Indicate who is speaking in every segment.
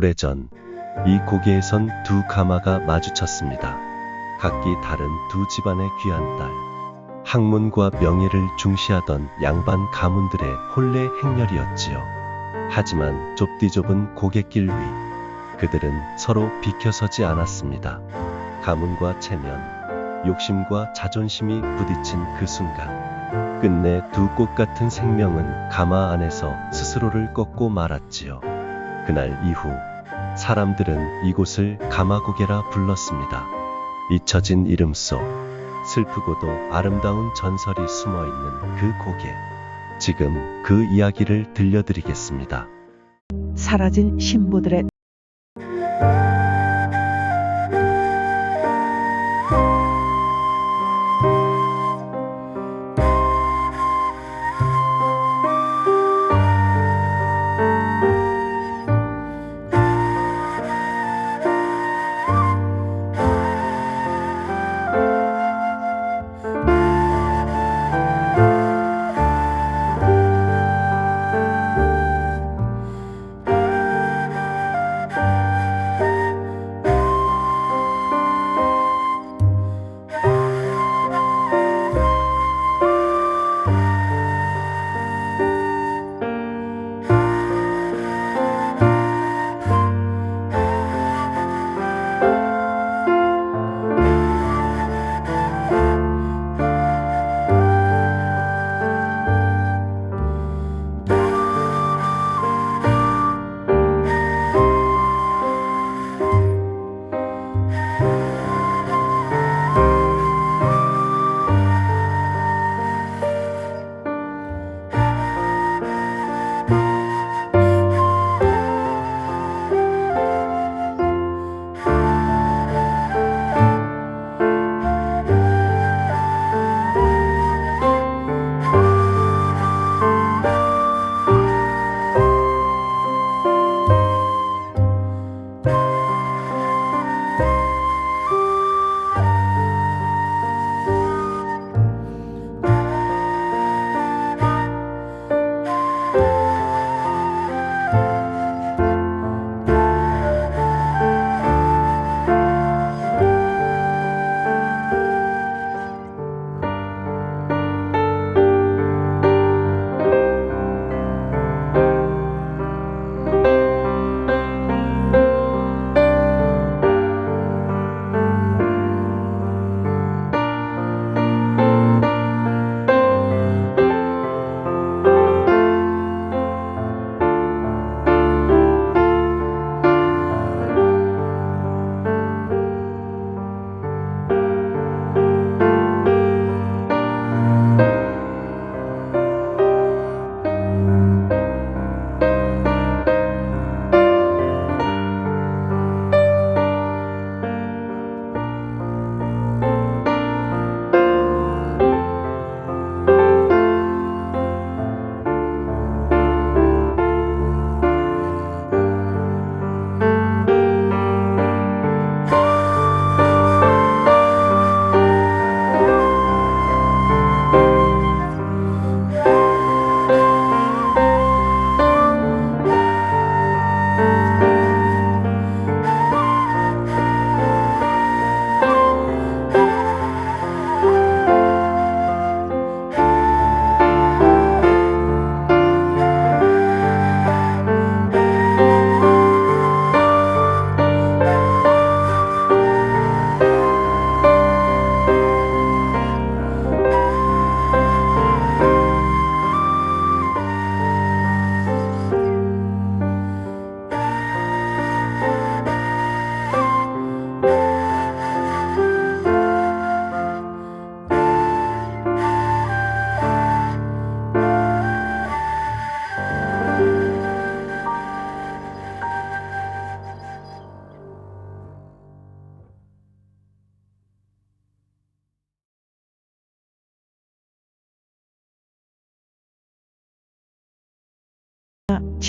Speaker 1: 오래전 이 고개에선 두 가마가 마주쳤습니다. 각기 다른 두 집안의 귀한 딸. 학문과 명예를 중시하던 양반 가문들의 혼례 행렬이었지요. 하지만 좁디 좁은 고갯길 위 그들은 서로 비켜서지 않았습니다. 가문과 체면, 욕심과 자존심이 부딪힌 그 순간 끝내 두 꽃 같은 생명은 가마 안에서 스스로를 꺾고 말았지요. 그날 이후 사람들은 이곳을 가마고개라 불렀습니다. 잊혀진 이름 속 슬프고도 아름다운 전설이 숨어있는 그 고개. 지금 그 이야기를 들려드리겠습니다.
Speaker 2: 사라진 신부들의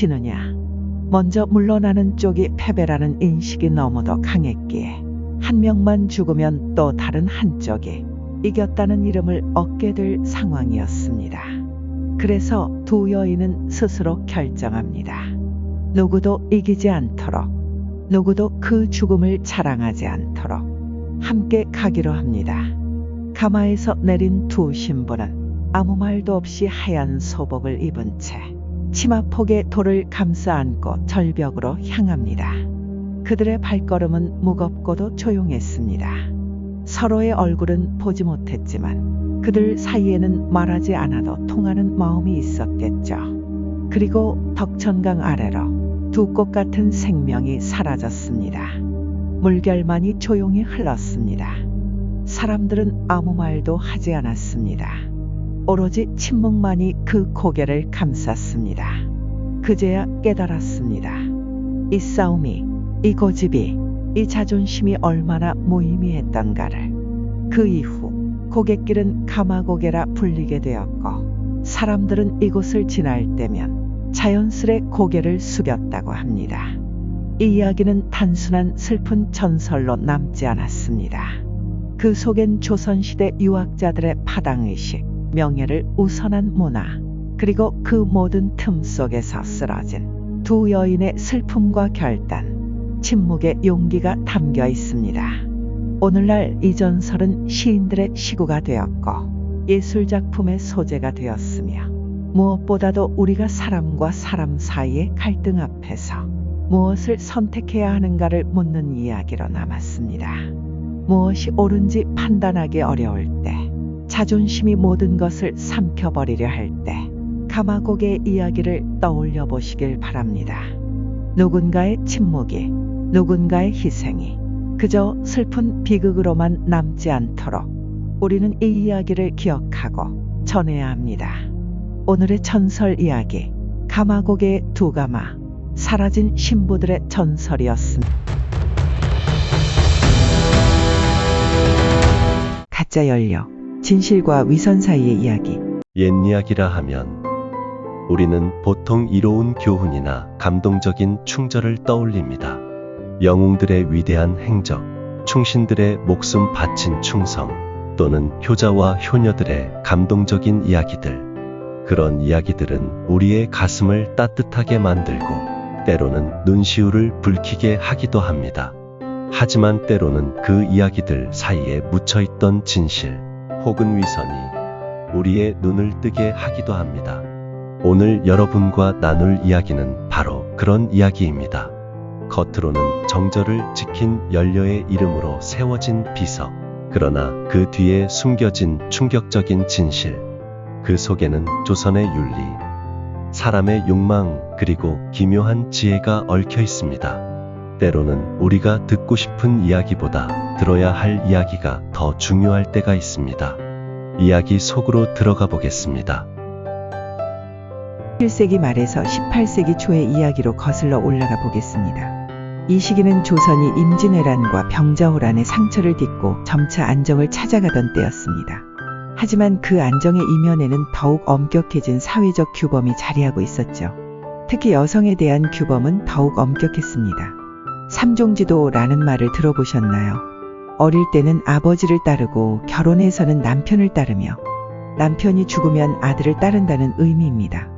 Speaker 2: 지느냐. 먼저 물러나는 쪽이 패배라는 인식이 너무도 강했기에 한 명만 죽으면 또 다른 한쪽이 이겼다는 이름을 얻게 될 상황이었습니다. 그래서 두 여인은 스스로 결정합니다. 누구도 이기지 않도록 누구도 그 죽음을 자랑하지 않도록 함께 가기로 합니다. 가마에서 내린 두 신부는 아무 말도 없이 하얀 소복을 입은 채 치마폭에 돌을 감싸 안고 절벽으로 향합니다. 그들의 발걸음은 무겁고도 조용했습니다. 서로의 얼굴은 보지 못했지만 그들 사이에는 말하지 않아도 통하는 마음이 있었겠죠. 그리고 덕천강 아래로 두 꽃 같은 생명이 사라졌습니다. 물결만이 조용히 흘렀습니다. 사람들은 아무 말도 하지 않았습니다. 오로지 침묵만이 그 고개를 감쌌습니다. 그제야 깨달았습니다. 이 싸움이, 이 고집이, 이 자존심이 얼마나 무의미했던가를. 그 이후 고갯길은 가마고개라 불리게 되었고 사람들은 이곳을 지날 때면 자연스레 고개를 숙였다고 합니다. 이 이야기는 단순한 슬픈 전설로 남지 않았습니다. 그 속엔 조선시대 유학자들의 파당의식, 명예를 우선한 문화, 그리고 그 모든 틈 속에서 쓰러진 두 여인의 슬픔과 결단, 침묵의 용기가 담겨 있습니다. 오늘날 이 전설은 시인들의 시구가 되었고 예술작품의 소재가 되었으며 무엇보다도 우리가 사람과 사람 사이의 갈등 앞에서 무엇을 선택해야 하는가를 묻는 이야기로 남았습니다. 무엇이 옳은지 판단하기 어려울 때, 자존심이 모든 것을 삼켜버리려 할 때 가마고개의 이야기를 떠올려 보시길 바랍니다. 누군가의 침묵이, 누군가의 희생이 그저 슬픈 비극으로만 남지 않도록 우리는 이 이야기를 기억하고 전해야 합니다. 오늘의 전설 이야기, 가마고개의 두 가마, 사라진 신부들의 전설이었습니다. 가짜 연료, 진실과 위선 사이의 이야기.
Speaker 1: 옛 이야기라 하면 우리는 보통 이로운 교훈이나 감동적인 충절을 떠올립니다. 영웅들의 위대한 행적, 충신들의 목숨 바친 충성, 또는 효자와 효녀들의 감동적인 이야기들. 그런 이야기들은 우리의 가슴을 따뜻하게 만들고 때로는 눈시울을 붉히게 하기도 합니다. 하지만 때로는 그 이야기들 사이에 묻혀있던 진실 혹은 위선이 우리의 눈을 뜨게 하기도 합니다. 오늘 여러분과 나눌 이야기는 바로 그런 이야기입니다. 겉으로는 정절을 지킨 연료의 이름으로 세워진 비석, 그러나 그 뒤에 숨겨진 충격적인 진실, 그 속에는 조선의 윤리, 사람의 욕망, 그리고 기묘한 지혜가 얽혀 있습니다. 때로는 우리가 듣고 싶은 이야기보다 들어야 할 이야기가 더 중요할 때가 있습니다. 이야기 속으로 들어가 보겠습니다.
Speaker 2: 7세기 말에서 18세기 초의 이야기로 거슬러 올라가 보겠습니다. 이 시기는 조선이 임진왜란과 병자호란의 상처를 딛고 점차 안정을 찾아가던 때였습니다. 하지만 그 안정의 이면에는 더욱 엄격해진 사회적 규범이 자리하고 있었죠. 특히 여성에 대한 규범은 더욱 엄격했습니다. 삼종지도라는 말을 들어보셨나요? 어릴 때는 아버지를 따르고 결혼해서는 남편을 따르며 남편이 죽으면 아들을 따른다는 의미입니다.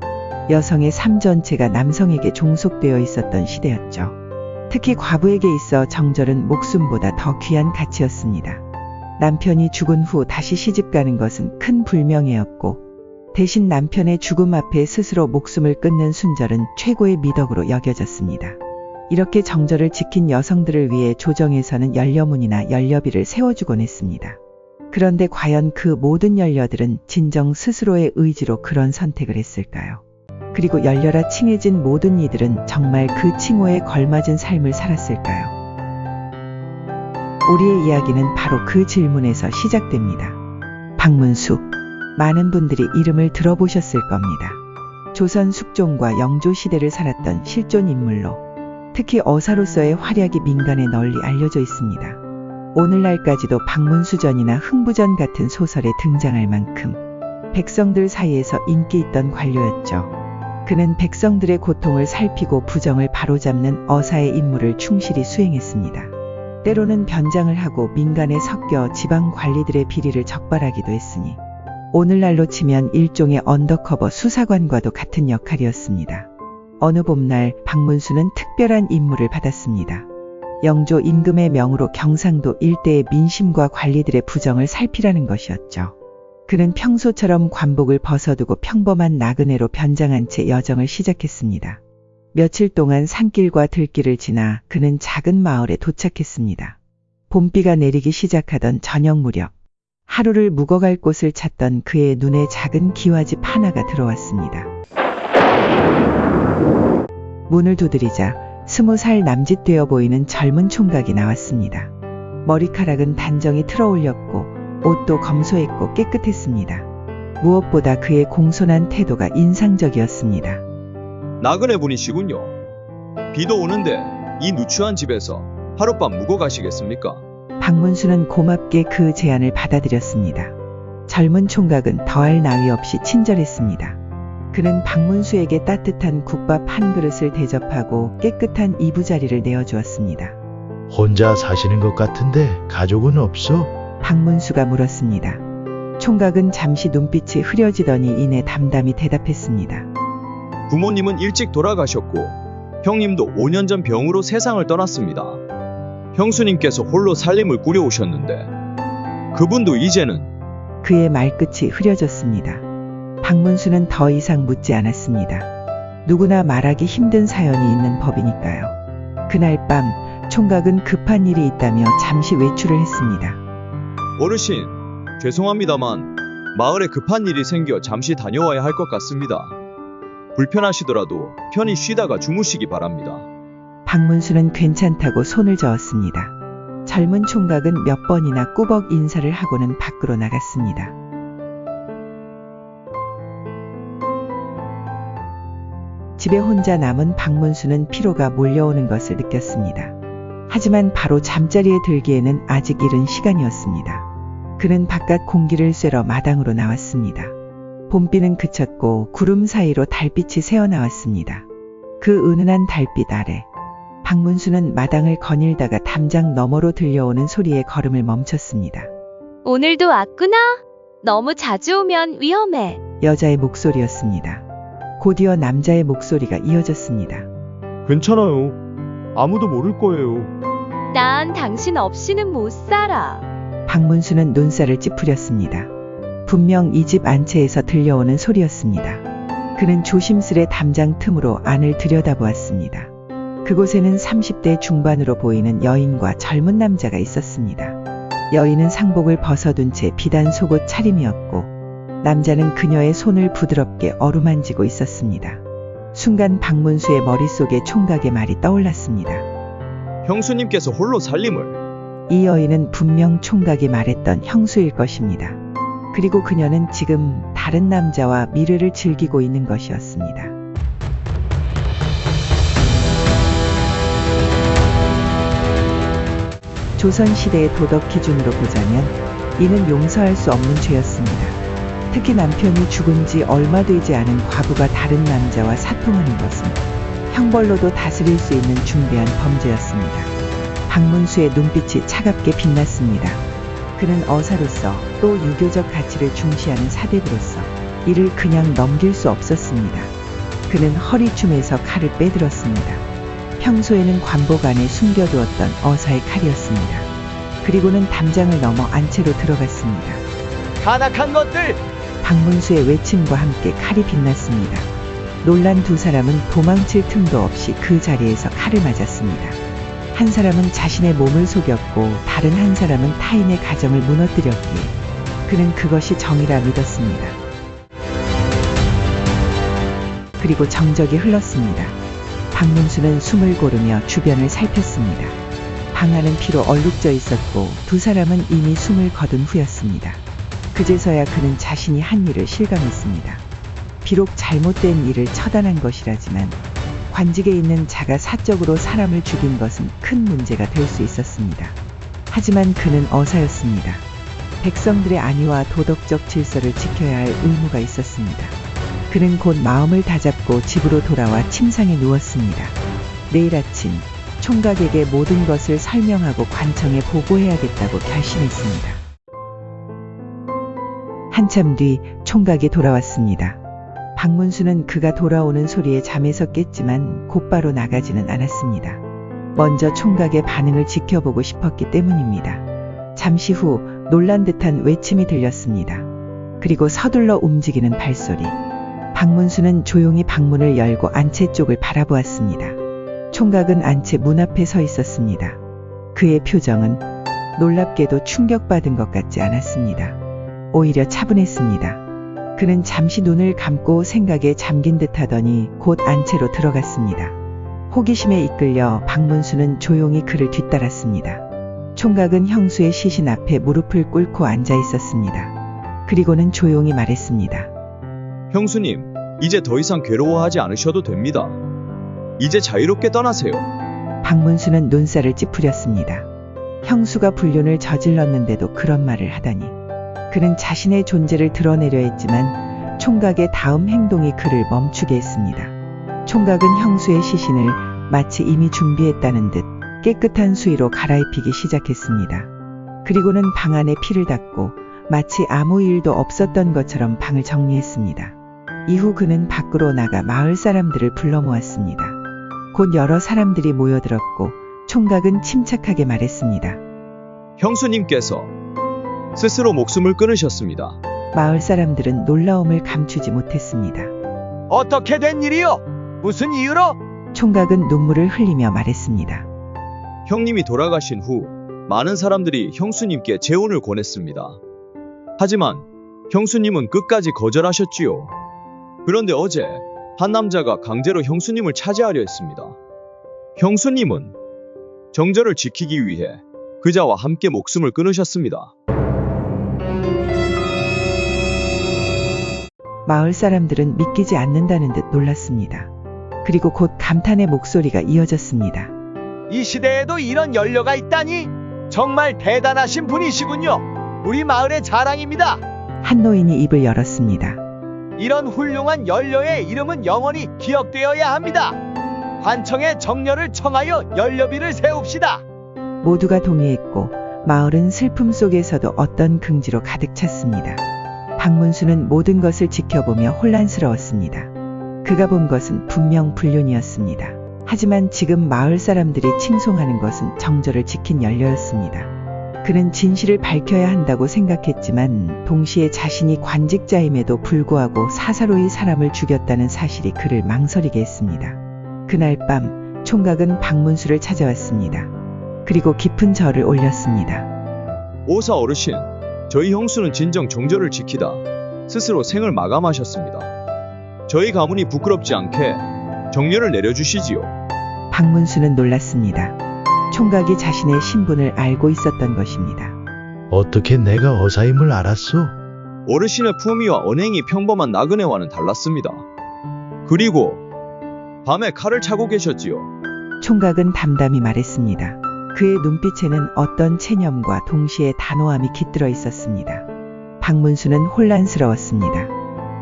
Speaker 2: 여성의 삶 전체가 남성에게 종속되어 있었던 시대였죠. 특히 과부에게 있어 정절은 목숨보다 더 귀한 가치였습니다. 남편이 죽은 후 다시 시집가는 것은 큰 불명예였고 대신 남편의 죽음 앞에 스스로 목숨을 끊는 순절은 최고의 미덕으로 여겨졌습니다. 이렇게 정절을 지킨 여성들을 위해 조정에서는 연려문이나 연려비를 세워주곤 했습니다. 그런데 과연 그 모든 연려들은 진정 스스로의 의지로 그런 선택을 했을까요? 그리고 연려라 칭해진 모든 이들은 정말 그 칭호에 걸맞은 삶을 살았을까요? 우리의 이야기는 바로 그 질문에서 시작됩니다. 박문수. 많은 분들이 이름을 들어보셨을 겁니다. 조선 숙종과 영조 시대를 살았던 실존 인물로 특히 어사로서의 활약이 민간에 널리 알려져 있습니다. 오늘날까지도 박문수전이나 흥부전 같은 소설에 등장할 만큼 백성들 사이에서 인기 있던 관료였죠. 그는 백성들의 고통을 살피고 부정을 바로잡는 어사의 임무를 충실히 수행했습니다. 때로는 변장을 하고 민간에 섞여 지방 관리들의 비리를 적발하기도 했으니 오늘날로 치면 일종의 언더커버 수사관과도 같은 역할이었습니다. 어느 봄날 박문수는 특별한 임무를 받았습니다. 영조 임금의 명으로 경상도 일대의 민심과 관리들의 부정을 살피라는 것이었죠. 그는 평소처럼 관복을 벗어두고 평범한 나그네로 변장한 채 여정을 시작했습니다. 며칠 동안 산길과 들길을 지나 그는 작은 마을에 도착했습니다. 봄비가 내리기 시작하던 저녁 무렵, 하루를 묵어갈 곳을 찾던 그의 눈에 작은 기와집 하나가 들어왔습니다. 문을 두드리자 20살 남짓 되어 보이는 젊은 총각이 나왔습니다. 머리카락은 단정히 틀어올렸고 옷도 검소했고 깨끗했습니다. 무엇보다 그의 공손한 태도가 인상적이었습니다.
Speaker 3: 나그네 분이시군요. 비도 오는데 이 누추한 집에서 하룻밤 묵어 가시겠습니까?
Speaker 2: 박문수는 고맙게 그 제안을 받아들였습니다. 젊은 총각은 더할 나위 없이 친절했습니다. 그는 박문수에게 따뜻한 국밥 한 그릇을 대접하고 깨끗한 이부자리를 내어주었습니다.
Speaker 4: 혼자 사시는 것 같은데 가족은 없어?
Speaker 2: 박문수가 물었습니다. 총각은 잠시 눈빛이 흐려지더니 이내 담담히 대답했습니다.
Speaker 3: 부모님은 일찍 돌아가셨고 형님도 5년 전 병으로 세상을 떠났습니다. 형수님께서 홀로 살림을 꾸려오셨는데 그분도 이제는.
Speaker 2: 그의 말끝이 흐려졌습니다. 박문수는 더 이상 묻지 않았습니다. 누구나 말하기 힘든 사연이 있는 법이니까요. 그날 밤 총각은 급한 일이 있다며 잠시 외출을 했습니다.
Speaker 3: 어르신, 죄송합니다만 마을에 급한 일이 생겨 잠시 다녀와야 할 것 같습니다. 불편하시더라도 편히 쉬다가 주무시기 바랍니다.
Speaker 2: 박문수는 괜찮다고 손을 저었습니다. 젊은 총각은 몇 번이나 꾸벅 인사를 하고는 밖으로 나갔습니다. 집에 혼자 남은 박문수는 피로가 몰려오는 것을 느꼈습니다. 하지만 바로 잠자리에 들기에는 아직 이른 시간이었습니다. 그는 바깥 공기를 쐬러 마당으로 나왔습니다. 봄비는 그쳤고 구름 사이로 달빛이 새어나왔습니다. 그 은은한 달빛 아래 박문수는 마당을 거닐다가 담장 너머로 들려오는 소리에 걸음을 멈췄습니다.
Speaker 5: 오늘도 왔구나. 너무 자주 오면 위험해.
Speaker 2: 여자의 목소리였습니다. 곧이어 남자의 목소리가 이어졌습니다.
Speaker 6: 괜찮아요. 아무도 모를 거예요.
Speaker 5: 난 당신 없이는 못 살아.
Speaker 2: 박문수는 눈살을 찌푸렸습니다. 분명 이 집 안채에서 들려오는 소리였습니다. 그는 조심스레 담장 틈으로 안을 들여다보았습니다. 그곳에는 30대 중반으로 보이는 여인과 젊은 남자가 있었습니다. 여인은 상복을 벗어둔 채 비단 속옷 차림이었고 남자는 그녀의 손을 부드럽게 어루만지고 있었습니다. 순간 박문수의 머릿속에 총각의 말이 떠올랐습니다.
Speaker 3: 형수님께서 홀로 살림을.
Speaker 2: 이 여인은 분명 총각이 말했던 형수일 것입니다. 그리고 그녀는 지금 다른 남자와 미래를 즐기고 있는 것이었습니다. 조선시대의 도덕 기준으로 보자면 이는 용서할 수 없는 죄였습니다. 특히 남편이 죽은 지 얼마 되지 않은 과부가 다른 남자와 사통하는 것은 형벌로도 다스릴 수 있는 중대한 범죄였습니다. 박문수의 눈빛이 차갑게 빛났습니다. 그는 어사로서 또 유교적 가치를 중시하는 사대부로서 이를 그냥 넘길 수 없었습니다. 그는 허리춤에서 칼을 빼들었습니다. 평소에는 관복 안에 숨겨두었던 어사의 칼이었습니다. 그리고는 담장을 넘어 안채로 들어갔습니다.
Speaker 3: 간악한 것들!
Speaker 2: 박문수의 외침과 함께 칼이 빛났습니다. 놀란 두 사람은 도망칠 틈도 없이 그 자리에서 칼을 맞았습니다. 한 사람은 자신의 몸을 속였고 다른 한 사람은 타인의 가정을 무너뜨렸기에 그는 그것이 정의라 믿었습니다. 그리고 정적이 흘렀습니다. 박문수는 숨을 고르며 주변을 살폈습니다. 방 안은 피로 얼룩져 있었고 두 사람은 이미 숨을 거둔 후였습니다. 그제서야 그는 자신이 한 일을 실감했습니다. 비록 잘못된 일을 처단한 것이라지만 관직에 있는 자가 사적으로 사람을 죽인 것은 큰 문제가 될 수 있었습니다. 하지만 그는 어사였습니다. 백성들의 안위와 도덕적 질서를 지켜야 할 의무가 있었습니다. 그는 곧 마음을 다잡고 집으로 돌아와 침상에 누웠습니다. 내일 아침 총각에게 모든 것을 설명하고 관청에 보고해야겠다고 결심했습니다. 한참 뒤 총각이 돌아왔습니다. 박문수는 그가 돌아오는 소리에 잠에서 깼지만 곧바로 나가지는 않았습니다. 먼저 총각의 반응을 지켜보고 싶었기 때문입니다. 잠시 후 놀란 듯한 외침이 들렸습니다. 그리고 서둘러 움직이는 발소리. 박문수는 조용히 방문을 열고 안채 쪽을 바라보았습니다. 총각은 안채 문 앞에 서 있었습니다. 그의 표정은 놀랍게도 충격받은 것 같지 않았습니다. 오히려 차분했습니다. 그는 잠시 눈을 감고 생각에 잠긴 듯 하더니 곧 안채로 들어갔습니다. 호기심에 이끌려 박문수는 조용히 그를 뒤따랐습니다. 총각은 형수의 시신 앞에 무릎을 꿇고 앉아 있었습니다. 그리고는 조용히 말했습니다.
Speaker 3: 형수님, 이제 더 이상 괴로워하지 않으셔도 됩니다. 이제 자유롭게 떠나세요.
Speaker 2: 박문수는 눈살을 찌푸렸습니다. 형수가 불륜을 저질렀는데도 그런 말을 하다니. 그는 자신의 존재를 드러내려 했지만 총각의 다음 행동이 그를 멈추게 했습니다. 총각은 형수의 시신을 마치 이미 준비했다는 듯 깨끗한 수의로 갈아입히기 시작했습니다. 그리고는 방 안에 피를 닦고 마치 아무 일도 없었던 것처럼 방을 정리했습니다. 이후 그는 밖으로 나가 마을 사람들을 불러 모았습니다. 곧 여러 사람들이 모여들었고 총각은 침착하게 말했습니다.
Speaker 3: 형수님께서 스스로 목숨을 끊으셨습니다.
Speaker 2: 마을 사람들은 놀라움을 감추지 못했습니다.
Speaker 7: 어떻게 된 일이요? 무슨 이유로?
Speaker 2: 총각은 눈물을 흘리며 말했습니다.
Speaker 3: 형님이 돌아가신 후 많은 사람들이 형수님께 재혼을 권했습니다. 하지만 형수님은 끝까지 거절하셨지요. 그런데 어제 한 남자가 강제로 형수님을 차지하려 했습니다. 형수님은 정절을 지키기 위해 그자와 함께 목숨을 끊으셨습니다.
Speaker 2: 마을 사람들은 믿기지 않는다는 듯 놀랐습니다. 그리고 곧 감탄의 목소리가 이어졌습니다.
Speaker 7: 이 시대에도 이런 연료가 있다니 정말 대단하신 분이시군요. 우리 마을의 자랑입니다.
Speaker 2: 한 노인이 입을 열었습니다.
Speaker 7: 이런 훌륭한 연료의 이름은 영원히 기억되어야 합니다. 관청에 정려를 청하여 연료비를 세웁시다.
Speaker 2: 모두가 동의했고 마을은 슬픔 속에서도 어떤 긍지로 가득 찼습니다. 박문수는 모든 것을 지켜보며 혼란스러웠습니다. 그가 본 것은 분명 불륜이었습니다. 하지만 지금 마을 사람들이 칭송하는 것은 정절을 지킨 연료였습니다. 그는 진실을 밝혀야 한다고 생각했지만 동시에 자신이 관직자임에도 불구하고 사사로이 사람을 죽였다는 사실이 그를 망설이게 했습니다. 그날 밤 총각은 박문수를 찾아왔습니다. 그리고 깊은 절을 올렸습니다.
Speaker 3: 오사 어르신, 저희 형수는 진정 정절을 지키다 스스로 생을 마감하셨습니다. 저희 가문이 부끄럽지 않게 정렬을 내려주시지요.
Speaker 2: 박문수는 놀랐습니다. 총각이 자신의 신분을 알고 있었던 것입니다.
Speaker 4: 어떻게 내가 어사임을 알았소?
Speaker 3: 어르신의 품위와 언행이 평범한 나그네와는 달랐습니다. 그리고 밤에 칼을 차고 계셨지요.
Speaker 2: 총각은 담담히 말했습니다. 그의 눈빛에는 어떤 체념과 동시에 단호함이 깃들어 있었습니다. 박문수는 혼란스러웠습니다.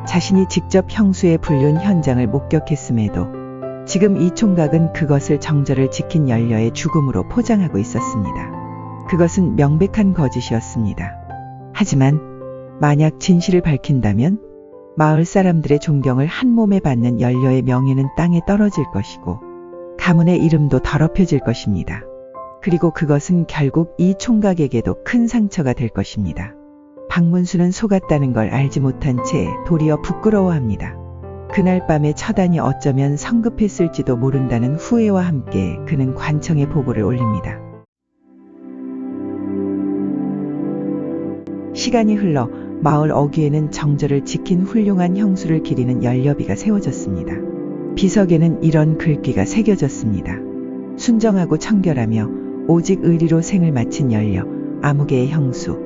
Speaker 2: 자신이 직접 형수의 불륜 현장을 목격했음에도 지금 이 총각은 그것을 정절을 지킨 연료의 죽음으로 포장하고 있었습니다. 그것은 명백한 거짓이었습니다. 하지만 만약 진실을 밝힌다면 마을 사람들의 존경을 한 몸에 받는 연료의 명예는 땅에 떨어질 것이고 가문의 이름도 더럽혀질 것입니다. 그리고 그것은 결국 이 총각에게도 큰 상처가 될 것입니다. 박문수는 속았다는 걸 알지 못한 채 도리어 부끄러워합니다. 그날 밤의 처단이 어쩌면 성급했을지도 모른다는 후회와 함께 그는 관청에 보고를 올립니다. 시간이 흘러 마을 어귀에는 정절을 지킨 훌륭한 형수를 기리는 연료비가 세워졌습니다. 비석에는 이런 글귀가 새겨졌습니다. 순정하고 청결하며 오직 의리로 생을 마친 연료, 아무개의 형수.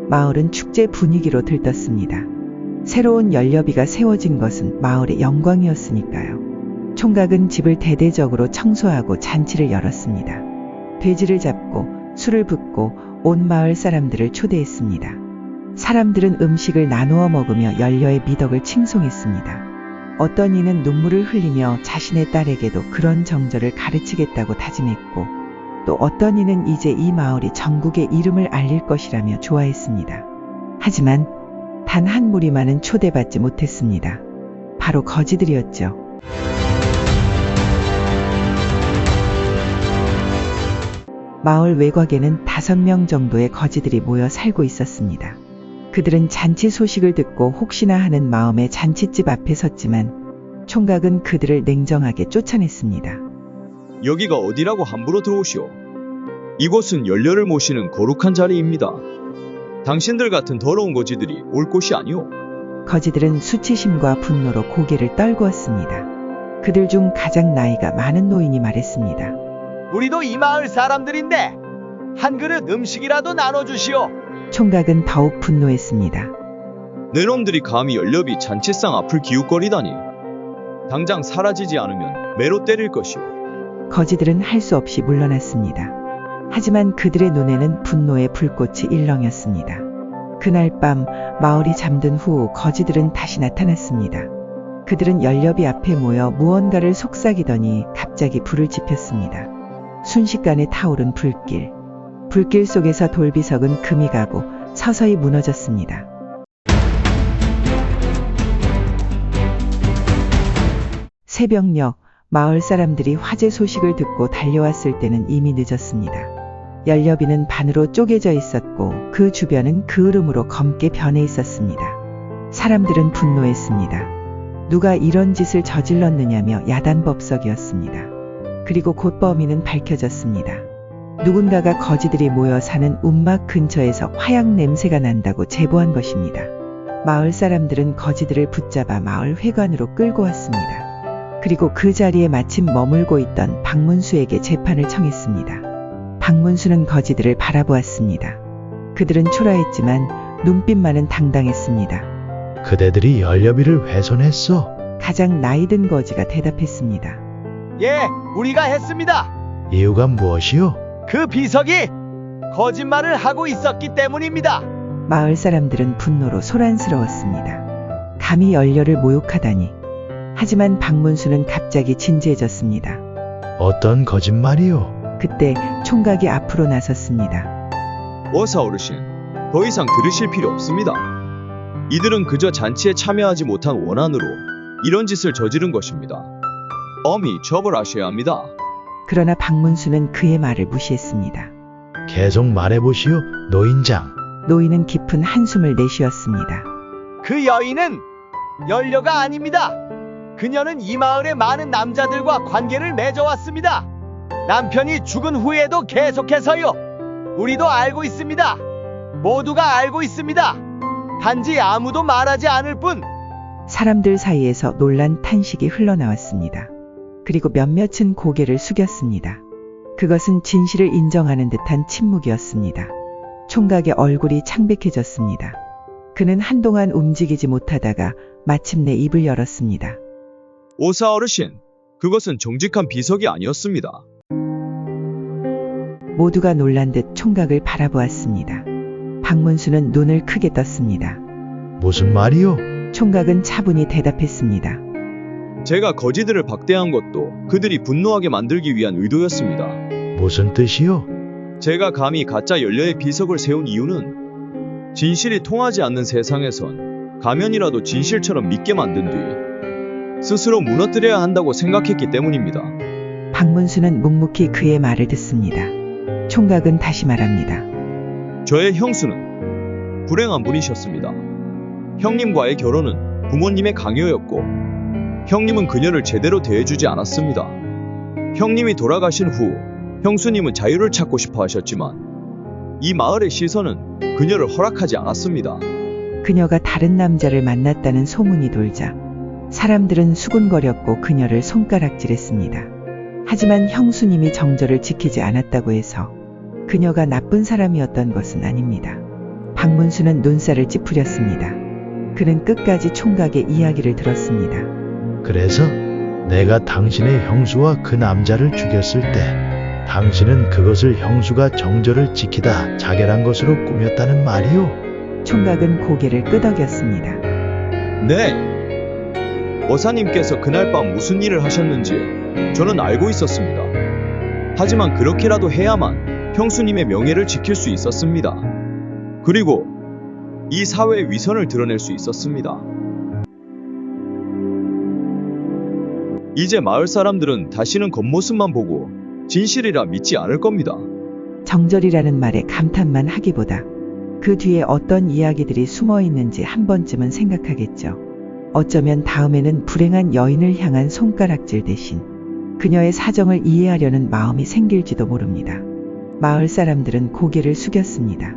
Speaker 2: 마을은 축제 분위기로 들떴습니다. 새로운 연료비가 세워진 것은 마을의 영광이었으니까요. 총각은 집을 대대적으로 청소하고 잔치를 열었습니다. 돼지를 잡고 술을 붓고 온 마을 사람들을 초대했습니다. 사람들은 음식을 나누어 먹으며 연료의 미덕을 칭송했습니다. 어떤 이는 눈물을 흘리며 자신의 딸에게도 그런 정절을 가르치겠다고 다짐했고 또 어떤 이는 이제 이 마을이 전국의 이름을 알릴 것이라며 좋아했습니다. 하지만 단 한 무리만은 초대받지 못했습니다. 바로 거지들이었죠. 마을 외곽에는 5명 정도의 거지들이 모여 살고 있었습니다. 그들은 잔치 소식을 듣고 혹시나 하는 마음에 잔칫집 앞에 섰지만 총각은 그들을 냉정하게 쫓아냈습니다.
Speaker 3: 여기가 어디라고 함부로 들어오시오. 이곳은 연료를 모시는 거룩한 자리입니다. 당신들 같은 더러운 거지들이 올 곳이 아니오.
Speaker 2: 거지들은 수치심과 분노로 고개를 떨구었습니다. 그들 중 가장 나이가 많은 노인이 말했습니다.
Speaker 7: 우리도 이 마을 사람들인데 한 그릇 음식이라도 나눠주시오.
Speaker 2: 총각은 더욱 분노했습니다.
Speaker 3: 내놈들이 감히 연료비 잔치상 앞을 기웃거리다니. 당장 사라지지 않으면 매로 때릴 것이오.
Speaker 2: 거지들은 할 수 없이 물러났습니다. 하지만 그들의 눈에는 분노의 불꽃이 일렁였습니다. 그날 밤 마을이 잠든 후 거지들은 다시 나타났습니다. 그들은 연료비 앞에 모여 무언가를 속삭이더니 갑자기 불을 지폈습니다. 순식간에 타오른 불길. 불길 속에서 돌비석은 금이 가고 서서히 무너졌습니다. 새벽녘 마을 사람들이 화재 소식을 듣고 달려왔을 때는 이미 늦었습니다. 연료비는 반으로 쪼개져 있었고 그 주변은 그을음으로 검게 변해 있었습니다. 사람들은 분노했습니다. 누가 이런 짓을 저질렀느냐며 야단법석이었습니다. 그리고 곧 범인은 밝혀졌습니다. 누군가가 거지들이 모여 사는 움막 근처에서 화약 냄새가 난다고 제보한 것입니다. 마을 사람들은 거지들을 붙잡아 마을 회관으로 끌고 왔습니다. 그리고 그 자리에 마침 머물고 있던 박문수에게 재판을 청했습니다. 박문수는 거지들을 바라보았습니다. 그들은 초라했지만 눈빛만은 당당했습니다.
Speaker 4: 그대들이 연료비를 훼손했어.
Speaker 2: 가장 나이든 거지가 대답했습니다.
Speaker 7: 예, 우리가 했습니다.
Speaker 4: 이유가 무엇이오?
Speaker 7: 그 비석이 거짓말을 하고 있었기 때문입니다.
Speaker 2: 마을 사람들은 분노로 소란스러웠습니다. 감히 연료를 모욕하다니. 하지만 박문수는 갑자기 진지해졌습니다.
Speaker 4: 어떤 거짓말이오?
Speaker 2: 그때 총각이 앞으로 나섰습니다.
Speaker 3: 어사 어르신, 더 이상 들으실 필요 없습니다. 이들은 그저 잔치에 참여하지 못한 원한으로 이런 짓을 저지른 것입니다. 엄히 처벌하셔야 합니다.
Speaker 2: 그러나 박문수는 그의 말을 무시했습니다.
Speaker 4: 계속 말해보시오, 노인장.
Speaker 2: 노인은 깊은 한숨을 내쉬었습니다.
Speaker 7: 그 여인은 연료가 아닙니다. 그녀는 이 마을의 많은 남자들과 관계를 맺어왔습니다. 남편이 죽은 후에도 계속해서요. 우리도 알고 있습니다. 모두가 알고 있습니다. 단지 아무도 말하지 않을 뿐.
Speaker 2: 사람들 사이에서 놀란 탄식이 흘러나왔습니다. 그리고 몇몇은 고개를 숙였습니다. 그것은 진실을 인정하는 듯한 침묵이었습니다. 총각의 얼굴이 창백해졌습니다. 그는 한동안 움직이지 못하다가 마침내 입을 열었습니다.
Speaker 3: 오사 어르신, 그것은 정직한 비석이 아니었습니다.
Speaker 2: 모두가 놀란 듯 총각을 바라보았습니다. 박문수는 눈을 크게 떴습니다.
Speaker 4: 무슨 말이오?
Speaker 2: 총각은 차분히 대답했습니다.
Speaker 3: 제가 거지들을 박대한 것도 그들이 분노하게 만들기 위한 의도였습니다.
Speaker 4: 무슨 뜻이오?
Speaker 3: 제가 감히 가짜 연료의 비석을 세운 이유는 진실이 통하지 않는 세상에선 가면이라도 진실처럼 믿게 만든 뒤 스스로 무너뜨려야 한다고 생각했기 때문입니다.
Speaker 2: 박문수는 묵묵히 그의 말을 듣습니다. 총각은 다시 말합니다.
Speaker 3: 저의 형수는 불행한 분이셨습니다. 형님과의 결혼은 부모님의 강요였고 형님은 그녀를 제대로 대해주지 않았습니다. 형님이 돌아가신 후 형수님은 자유를 찾고 싶어 하셨지만 이 마을의 시선은 그녀를 허락하지 않았습니다.
Speaker 2: 그녀가 다른 남자를 만났다는 소문이 돌자 사람들은 수군거렸고 그녀를 손가락질했습니다. 하지만 형수님이 정절을 지키지 않았다고 해서 그녀가 나쁜 사람이었던 것은 아닙니다. 박문수는 눈살을 찌푸렸습니다. 그는 끝까지 총각의 이야기를 들었습니다.
Speaker 4: 그래서 내가 당신의 형수와 그 남자를 죽였을 때 당신은 그것을 형수가 정절을 지키다 자결한 것으로 꾸몄다는 말이오?
Speaker 2: 총각은 고개를 끄덕였습니다.
Speaker 3: 네. 어사님께서 그날 밤 무슨 일을 하셨는지 저는 알고 있었습니다. 하지만 그렇게라도 해야만 형수님의 명예를 지킬 수 있었습니다. 그리고 이 사회의 위선을 드러낼 수 있었습니다. 이제 마을 사람들은 다시는 겉모습만 보고 진실이라 믿지 않을 겁니다.
Speaker 2: 정절이라는 말에 감탄만 하기보다 그 뒤에 어떤 이야기들이 숨어 있는지 한 번쯤은 생각하겠죠. 어쩌면 다음에는 불행한 여인을 향한 손가락질 대신 그녀의 사정을 이해하려는 마음이 생길지도 모릅니다. 마을 사람들은 고개를 숙였습니다.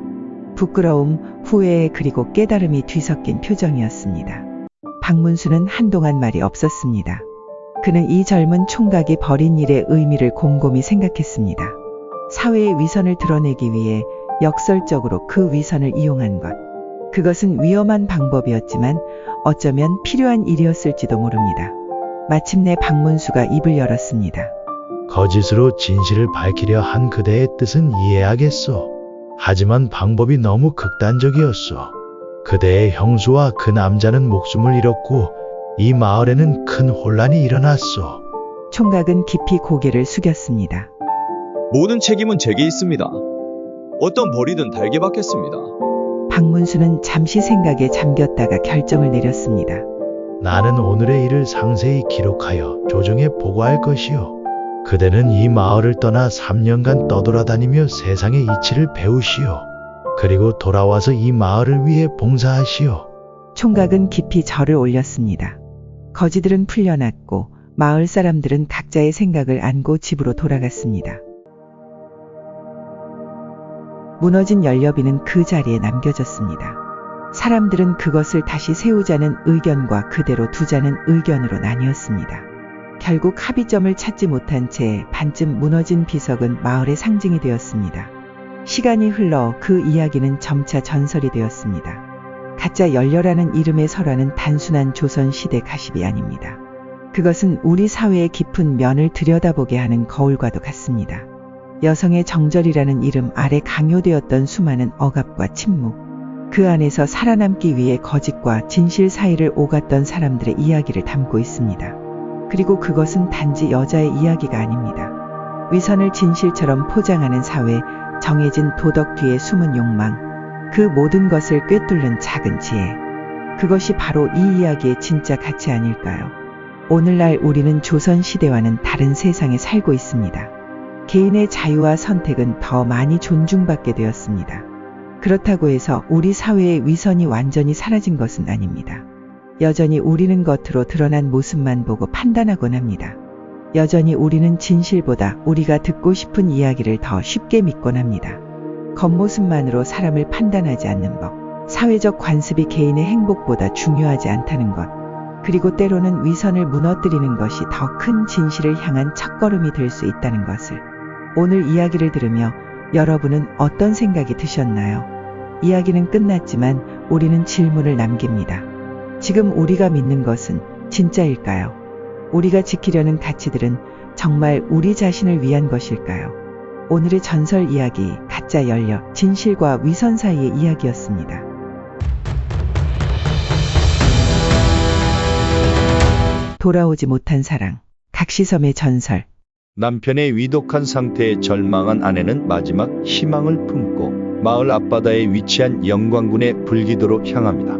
Speaker 2: 부끄러움, 후회 그리고 깨달음이 뒤섞인 표정이었습니다. 박문수는 한동안 말이 없었습니다. 그는 이 젊은 총각이 벌인 일의 의미를 곰곰이 생각했습니다. 사회의 위선을 드러내기 위해 역설적으로 그 위선을 이용한 것. 그것은 위험한 방법이었지만 어쩌면 필요한 일이었을지도 모릅니다. 마침내 박문수가 입을 열었습니다.
Speaker 4: 거짓으로 진실을 밝히려 한 그대의 뜻은 이해하겠소. 하지만 방법이 너무 극단적이었소. 그대의 형수와 그 남자는 목숨을 잃었고 이 마을에는 큰 혼란이 일어났소.
Speaker 2: 총각은 깊이 고개를 숙였습니다.
Speaker 3: 모든 책임은 제게 있습니다. 어떤 벌이든 달게 받겠습니다.
Speaker 2: 박문수는 잠시 생각에 잠겼다가 결정을 내렸습니다.
Speaker 4: 나는 오늘의 일을 상세히 기록하여 조정에 보고할 것이요. 그대는 이 마을을 떠나 3년간 떠돌아다니며 세상의 이치를 배우시오. 그리고 돌아와서 이 마을을 위해 봉사하시오.
Speaker 2: 총각은 깊이 절을 올렸습니다. 거지들은 풀려났고 마을 사람들은 각자의 생각을 안고 집으로 돌아갔습니다. 무너진 연료비는 그 자리에 남겨졌습니다. 사람들은 그것을 다시 세우자는 의견과 그대로 두자는 의견으로 나뉘었습니다. 결국 합의점을 찾지 못한 채 반쯤 무너진 비석은 마을의 상징이 되었습니다. 시간이 흘러 그 이야기는 점차 전설이 되었습니다. 가짜 연료라는 이름의 설화는 단순한 조선시대 가십이 아닙니다. 그것은 우리 사회의 깊은 면을 들여다보게 하는 거울과도 같습니다. 여성의 정절이라는 이름 아래 강요되었던 수많은 억압과 침묵, 그 안에서 살아남기 위해 거짓과 진실 사이를 오갔던 사람들의 이야기를 담고 있습니다. 그리고 그것은 단지 여자의 이야기가 아닙니다. 위선을 진실처럼 포장하는 사회, 정해진 도덕 뒤에 숨은 욕망, 그 모든 것을 꿰뚫는 작은 지혜. 그것이 바로 이 이야기의 진짜 가치 아닐까요? 오늘날 우리는 조선시대와는 다른 세상에 살고 있습니다. 개인의 자유와 선택은 더 많이 존중받게 되었습니다. 그렇다고 해서 우리 사회의 위선이 완전히 사라진 것은 아닙니다. 여전히 우리는 겉으로 드러난 모습만 보고 판단하곤 합니다. 여전히 우리는 진실보다 우리가 듣고 싶은 이야기를 더 쉽게 믿곤 합니다. 겉모습만으로 사람을 판단하지 않는 법, 사회적 관습이 개인의 행복보다 중요하지 않다는 것, 그리고 때로는 위선을 무너뜨리는 것이 더 큰 진실을 향한 첫걸음이 될 수 있다는 것을. 오늘 이야기를 들으며 여러분은 어떤 생각이 드셨나요? 이야기는 끝났지만 우리는 질문을 남깁니다. 지금 우리가 믿는 것은 진짜일까요? 우리가 지키려는 가치들은 정말 우리 자신을 위한 것일까요? 오늘의 전설 이야기, 가짜 연료, 진실과 위선 사이의 이야기였습니다. 돌아오지 못한 사랑, 각시섬의 전설.
Speaker 8: 남편의 위독한 상태에 절망한 아내는 마지막 희망을 품고 마을 앞바다에 위치한 영광군의 불기도로 향합니다.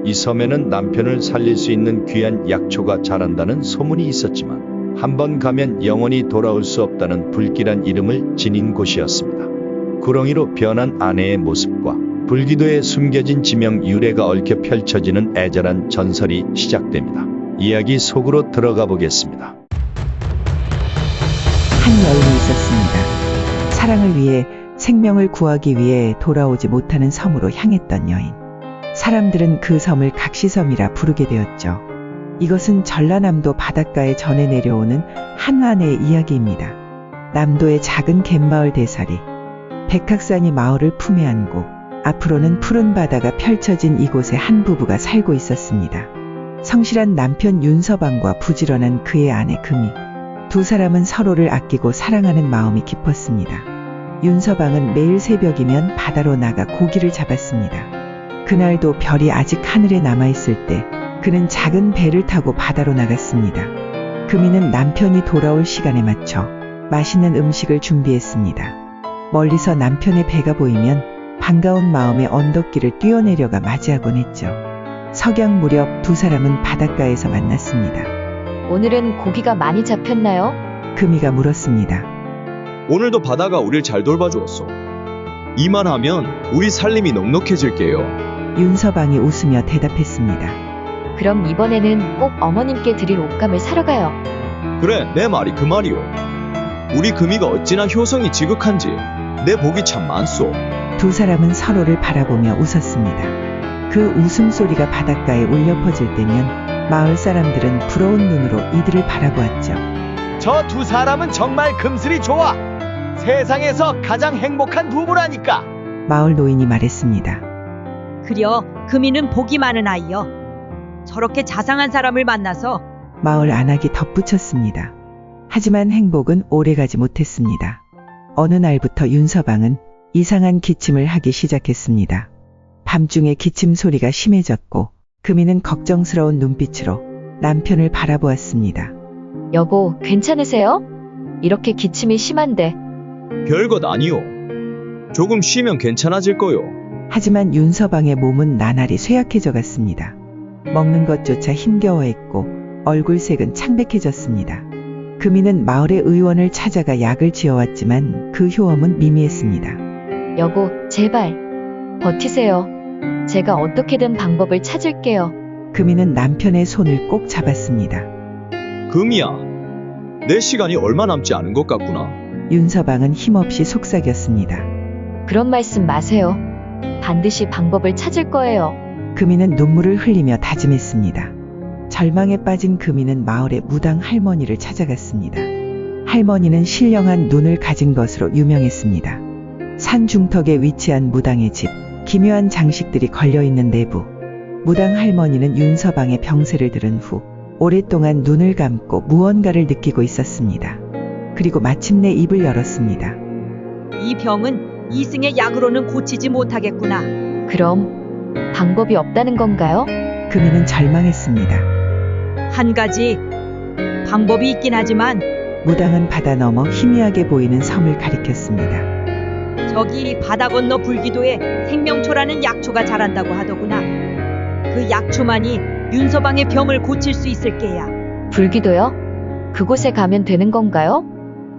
Speaker 8: 이 섬에는 남편을 살릴 수 있는 귀한 약초가 자란다는 소문이 있었지만 한번 가면 영원히 돌아올 수 없다는 불길한 이름을 지닌 곳이었습니다. 구렁이로 변한 아내의 모습과 불기도에 숨겨진 지명 유래가 얽혀 펼쳐지는 애절한 전설이 시작됩니다. 이야기 속으로 들어가 보겠습니다.
Speaker 2: 한 여인이 있었습니다. 사랑을 위해, 생명을 구하기 위해 돌아오지 못하는 섬으로 향했던 여인. 사람들은 그 섬을 각시섬이라 부르게 되었죠. 이것은 전라남도 바닷가에 전해 내려오는 한 아내의 이야기입니다. 남도의 작은 갯마을 대사리. 백학산이 마을을 품에 안고 앞으로는 푸른 바다가 펼쳐진 이곳에 한 부부가 살고 있었습니다. 성실한 남편 윤서방과 부지런한 그의 아내 금이. 두 사람은 서로를 아끼고 사랑하는 마음이 깊었습니다. 윤서방은 매일 새벽이면 바다로 나가 고기를 잡았습니다. 그날도 별이 아직 하늘에 남아있을 때 그는 작은 배를 타고 바다로 나갔습니다. 금이는 남편이 돌아올 시간에 맞춰 맛있는 음식을 준비했습니다. 멀리서 남편의 배가 보이면 반가운 마음에 언덕길을 뛰어내려가 맞이하곤 했죠. 석양 무렵 두 사람은 바닷가에서 만났습니다.
Speaker 5: 오늘은 고기가 많이 잡혔나요?
Speaker 2: 금이가 물었습니다.
Speaker 3: 오늘도 바다가 우릴 잘 돌봐주었소. 이만하면 우리 살림이 넉넉해질게요.
Speaker 2: 윤서방이 웃으며 대답했습니다.
Speaker 5: 그럼 이번에는 꼭 어머님께 드릴 옷감을 사러 가요.
Speaker 3: 그래, 내 말이 그 말이오. 우리 금이가 어찌나 효성이 지극한지 내 복이 참 많소.
Speaker 2: 두 사람은 서로를 바라보며 웃었습니다. 그 웃음소리가 바닷가에 울려 퍼질 때면 마을 사람들은 부러운 눈으로 이들을 바라보았죠.
Speaker 7: 저 두 사람은 정말 금슬이 좋아. 세상에서 가장 행복한 부부라니까.
Speaker 2: 마을 노인이 말했습니다.
Speaker 9: 그려 금이는 복이 많은 아이여. 저렇게 자상한 사람을 만나서.
Speaker 2: 마을 안악이 덧붙였습니다. 하지만 행복은 오래가지 못했습니다. 어느 날부터 윤서방은 이상한 기침을 하기 시작했습니다. 밤중에 기침 소리가 심해졌고 금이는 걱정스러운 눈빛으로 남편을 바라보았습니다.
Speaker 5: 여보, 괜찮으세요? 이렇게 기침이 심한데.
Speaker 3: 별것 아니오. 조금 쉬면 괜찮아질 거요.
Speaker 2: 하지만 윤서방의 몸은 나날이 쇠약해져 갔습니다. 먹는 것조차 힘겨워했고 얼굴색은 창백해졌습니다. 금이는 마을의 의원을 찾아가 약을 지어왔지만 그 효험은 미미했습니다.
Speaker 5: 여보, 제발 버티세요. 제가 어떻게든 방법을 찾을게요.
Speaker 2: 금이는 남편의 손을 꼭 잡았습니다.
Speaker 3: 금이야, 내 시간이 얼마 남지 않은 것 같구나.
Speaker 2: 윤서방은 힘없이 속삭였습니다.
Speaker 5: 그런 말씀 마세요. 반드시 방법을 찾을 거예요.
Speaker 2: 금이는 눈물을 흘리며 다짐했습니다. 절망에 빠진 금이는 마을의 무당 할머니를 찾아갔습니다. 할머니는 신령한 눈을 가진 것으로 유명했습니다. 산 중턱에 위치한 무당의 집, 기묘한 장식들이 걸려있는 내부. 무당 할머니는 윤서방의 병세를 들은 후 오랫동안 눈을 감고 무언가를 느끼고 있었습니다. 그리고 마침내 입을 열었습니다.
Speaker 9: 이 병은 이승의 약으로는 고치지 못하겠구나.
Speaker 5: 그럼 방법이 없다는 건가요?
Speaker 2: 금이는 절망했습니다.
Speaker 9: 한 가지 방법이 있긴 하지만
Speaker 2: 무당은 바다 너머 희미하게 보이는 섬을 가리켰습니다.
Speaker 9: 저기 바다 건너 불기도에 생명초라는 약초가 자란다고 하더구나. 그 약초만이 윤서방의 병을 고칠 수 있을 게야.
Speaker 5: 불기도요? 그곳에 가면 되는 건가요?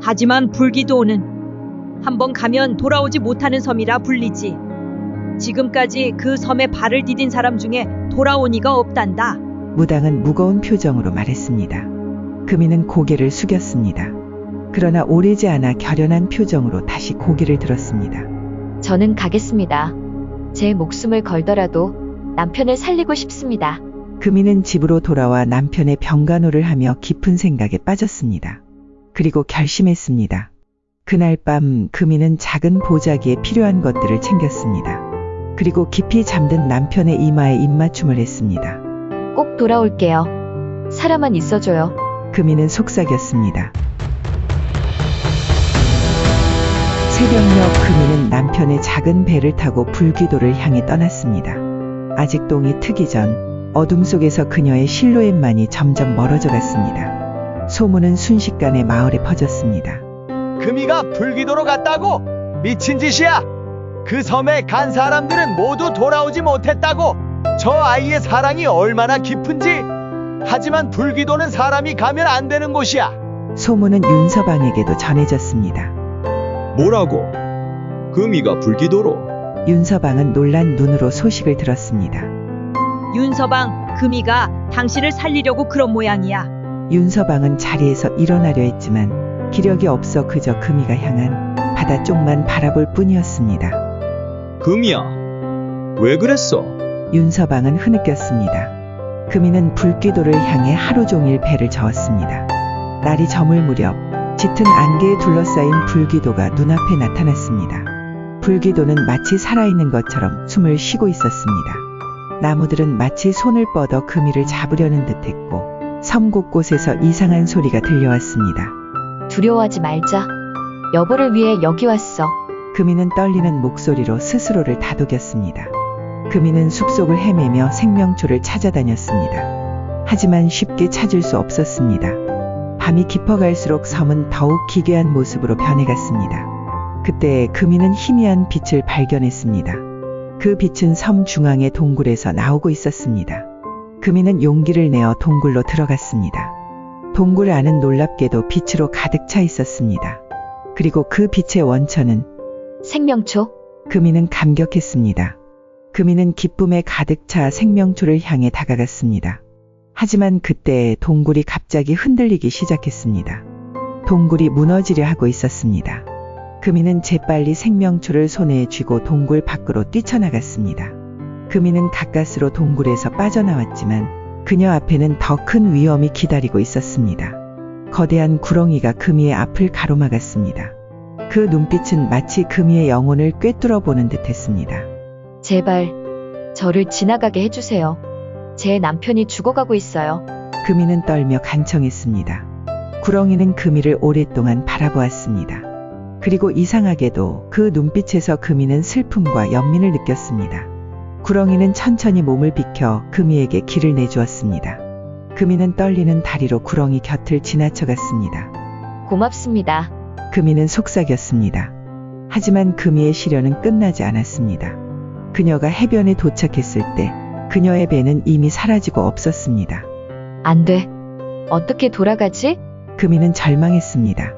Speaker 9: 하지만 불기도는 한번 가면 돌아오지 못하는 섬이라 불리지. 지금까지 그 섬에 발을 디딘 사람 중에 돌아온 이가 없단다.
Speaker 2: 무당은 무거운 표정으로 말했습니다. 금이는 고개를 숙였습니다. 그러나 오래지 않아 결연한 표정으로 다시 고개를 들었습니다.
Speaker 5: 저는 가겠습니다. 제 목숨을 걸더라도 남편을 살리고 싶습니다.
Speaker 2: 금이는 집으로 돌아와 남편의 병간호를 하며 깊은 생각에 빠졌습니다. 그리고 결심했습니다. 그날 밤 금이는 작은 보자기에 필요한 것들을 챙겼습니다. 그리고 깊이 잠든 남편의 이마에 입맞춤을 했습니다.
Speaker 5: 꼭 돌아올게요. 살아만 있어줘요.
Speaker 2: 금이는 속삭였습니다. 새벽녘 금이는 남편의 작은 배를 타고 불기도를 향해 떠났습니다. 아직 동이 트기 전 어둠 속에서 그녀의 실루엣만이 점점 멀어져 갔습니다. 소문은 순식간에 마을에 퍼졌습니다.
Speaker 7: 금이가 불기도로 갔다고? 미친 짓이야. 그 섬에 간 사람들은 모두 돌아오지 못했다고. 저 아이의 사랑이 얼마나 깊은지. 하지만 불기도는 사람이 가면 안 되는 곳이야.
Speaker 2: 소문은 윤서방에게도 전해졌습니다.
Speaker 3: 뭐라고? 금이가 불기도로?
Speaker 2: 윤서방은 놀란 눈으로 소식을 들었습니다.
Speaker 9: 윤서방, 금이가 당신을 살리려고 그런 모양이야.
Speaker 2: 윤서방은 자리에서 일어나려 했지만 기력이 없어 그저 금이가 향한 바다 쪽만 바라볼 뿐이었습니다.
Speaker 3: 금이야, 왜 그랬어?
Speaker 2: 윤서방은 흐느꼈습니다. 금이는 불기도를 향해 하루 종일 배를 저었습니다. 날이 저물 무렵 짙은 안개에 둘러싸인 불기도가 눈앞에 나타났습니다. 불기도는 마치 살아있는 것처럼 숨을 쉬고 있었습니다. 나무들은 마치 손을 뻗어 금이를 잡으려는 듯했고 섬 곳곳에서 이상한 소리가 들려왔습니다.
Speaker 5: 두려워하지 말자. 여보를 위해 여기 왔어.
Speaker 2: 금이는 떨리는 목소리로 스스로를 다독였습니다. 금이는 숲속을 헤매며 생명초를 찾아다녔습니다. 하지만 쉽게 찾을 수 없었습니다. 밤이 깊어갈수록 섬은 더욱 기괴한 모습으로 변해갔습니다. 그때 금이는 희미한 빛을 발견했습니다. 그 빛은 섬 중앙의 동굴에서 나오고 있었습니다. 금이는 용기를 내어 동굴로 들어갔습니다. 동굴 안은 놀랍게도 빛으로 가득 차 있었습니다. 그리고 그 빛의 원천은
Speaker 5: 생명초?
Speaker 2: 금이는 감격했습니다. 금이는 기쁨에 가득 차 생명초를 향해 다가갔습니다. 하지만 그때 동굴이 갑자기 흔들리기 시작했습니다. 동굴이 무너지려 하고 있었습니다. 금이는 재빨리 생명초를 손에 쥐고 동굴 밖으로 뛰쳐나갔습니다. 금이는 가까스로 동굴에서 빠져나왔지만 그녀 앞에는 더 큰 위험이 기다리고 있었습니다. 거대한 구렁이가 금이의 앞을 가로막았습니다. 그 눈빛은 마치 금이의 영혼을 꿰뚫어 보는 듯 했습니다.
Speaker 5: 제발 저를 지나가게 해주세요. 제 남편이 죽어가고 있어요.
Speaker 2: 금이는 떨며 간청했습니다. 구렁이는 금이를 오랫동안 바라보았습니다. 그리고 이상하게도 그 눈빛에서 금이는 슬픔과 연민을 느꼈습니다. 구렁이는 천천히 몸을 비켜 금이에게 길을 내주었습니다. 금이는 떨리는 다리로 구렁이 곁을 지나쳐갔습니다.
Speaker 5: 고맙습니다.
Speaker 2: 금이는 속삭였습니다. 하지만 금이의 시련은 끝나지 않았습니다. 그녀가 해변에 도착했을 때 그녀의 배는 이미 사라지고 없었습니다.
Speaker 5: 안 돼. 어떻게 돌아가지?
Speaker 2: 금이는 절망했습니다.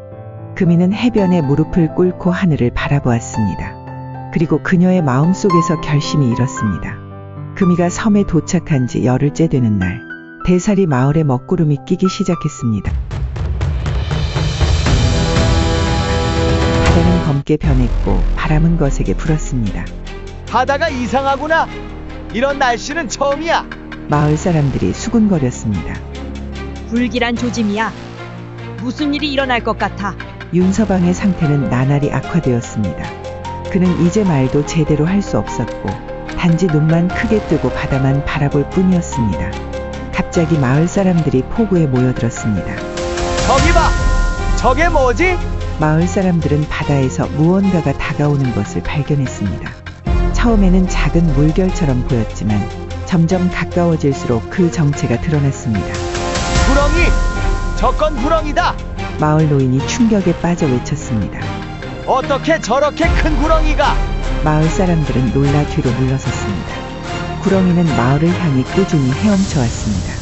Speaker 2: 금이는 해변에 무릎을 꿇고 하늘을 바라보았습니다. 그리고 그녀의 마음속에서 결심이 일었습니다. 금이가 섬에 도착한 지 열흘째 되는 날, 대사리 마을에 먹구름이 끼기 시작했습니다. 바다는 검게 변했고 바람은 거세게 불었습니다.
Speaker 7: 바다가 이상하구나. 이런 날씨는 처음이야.
Speaker 2: 마을 사람들이 수군거렸습니다.
Speaker 9: 불길한 조짐이야. 무슨 일이 일어날 것 같아.
Speaker 2: 윤서방의 상태는 나날이 악화되었습니다. 그는 이제 말도 제대로 할 수 없었고 단지 눈만 크게 뜨고 바다만 바라볼 뿐이었습니다. 갑자기 마을 사람들이 포구에 모여들었습니다.
Speaker 7: 저기 봐. 저게 뭐지?
Speaker 2: 마을 사람들은 바다에서 무언가가 다가오는 것을 발견했습니다. 처음에는 작은 물결처럼 보였지만 점점 가까워질수록 그 정체가 드러났습니다.
Speaker 7: 구렁이! 저건 구렁이다!
Speaker 2: 마을 노인이 충격에 빠져 외쳤습니다.
Speaker 7: 어떻게 저렇게 큰 구렁이가?
Speaker 2: 마을 사람들은 놀라 뒤로 물러섰습니다. 구렁이는 마을을 향해 꾸준히 헤엄쳐 왔습니다.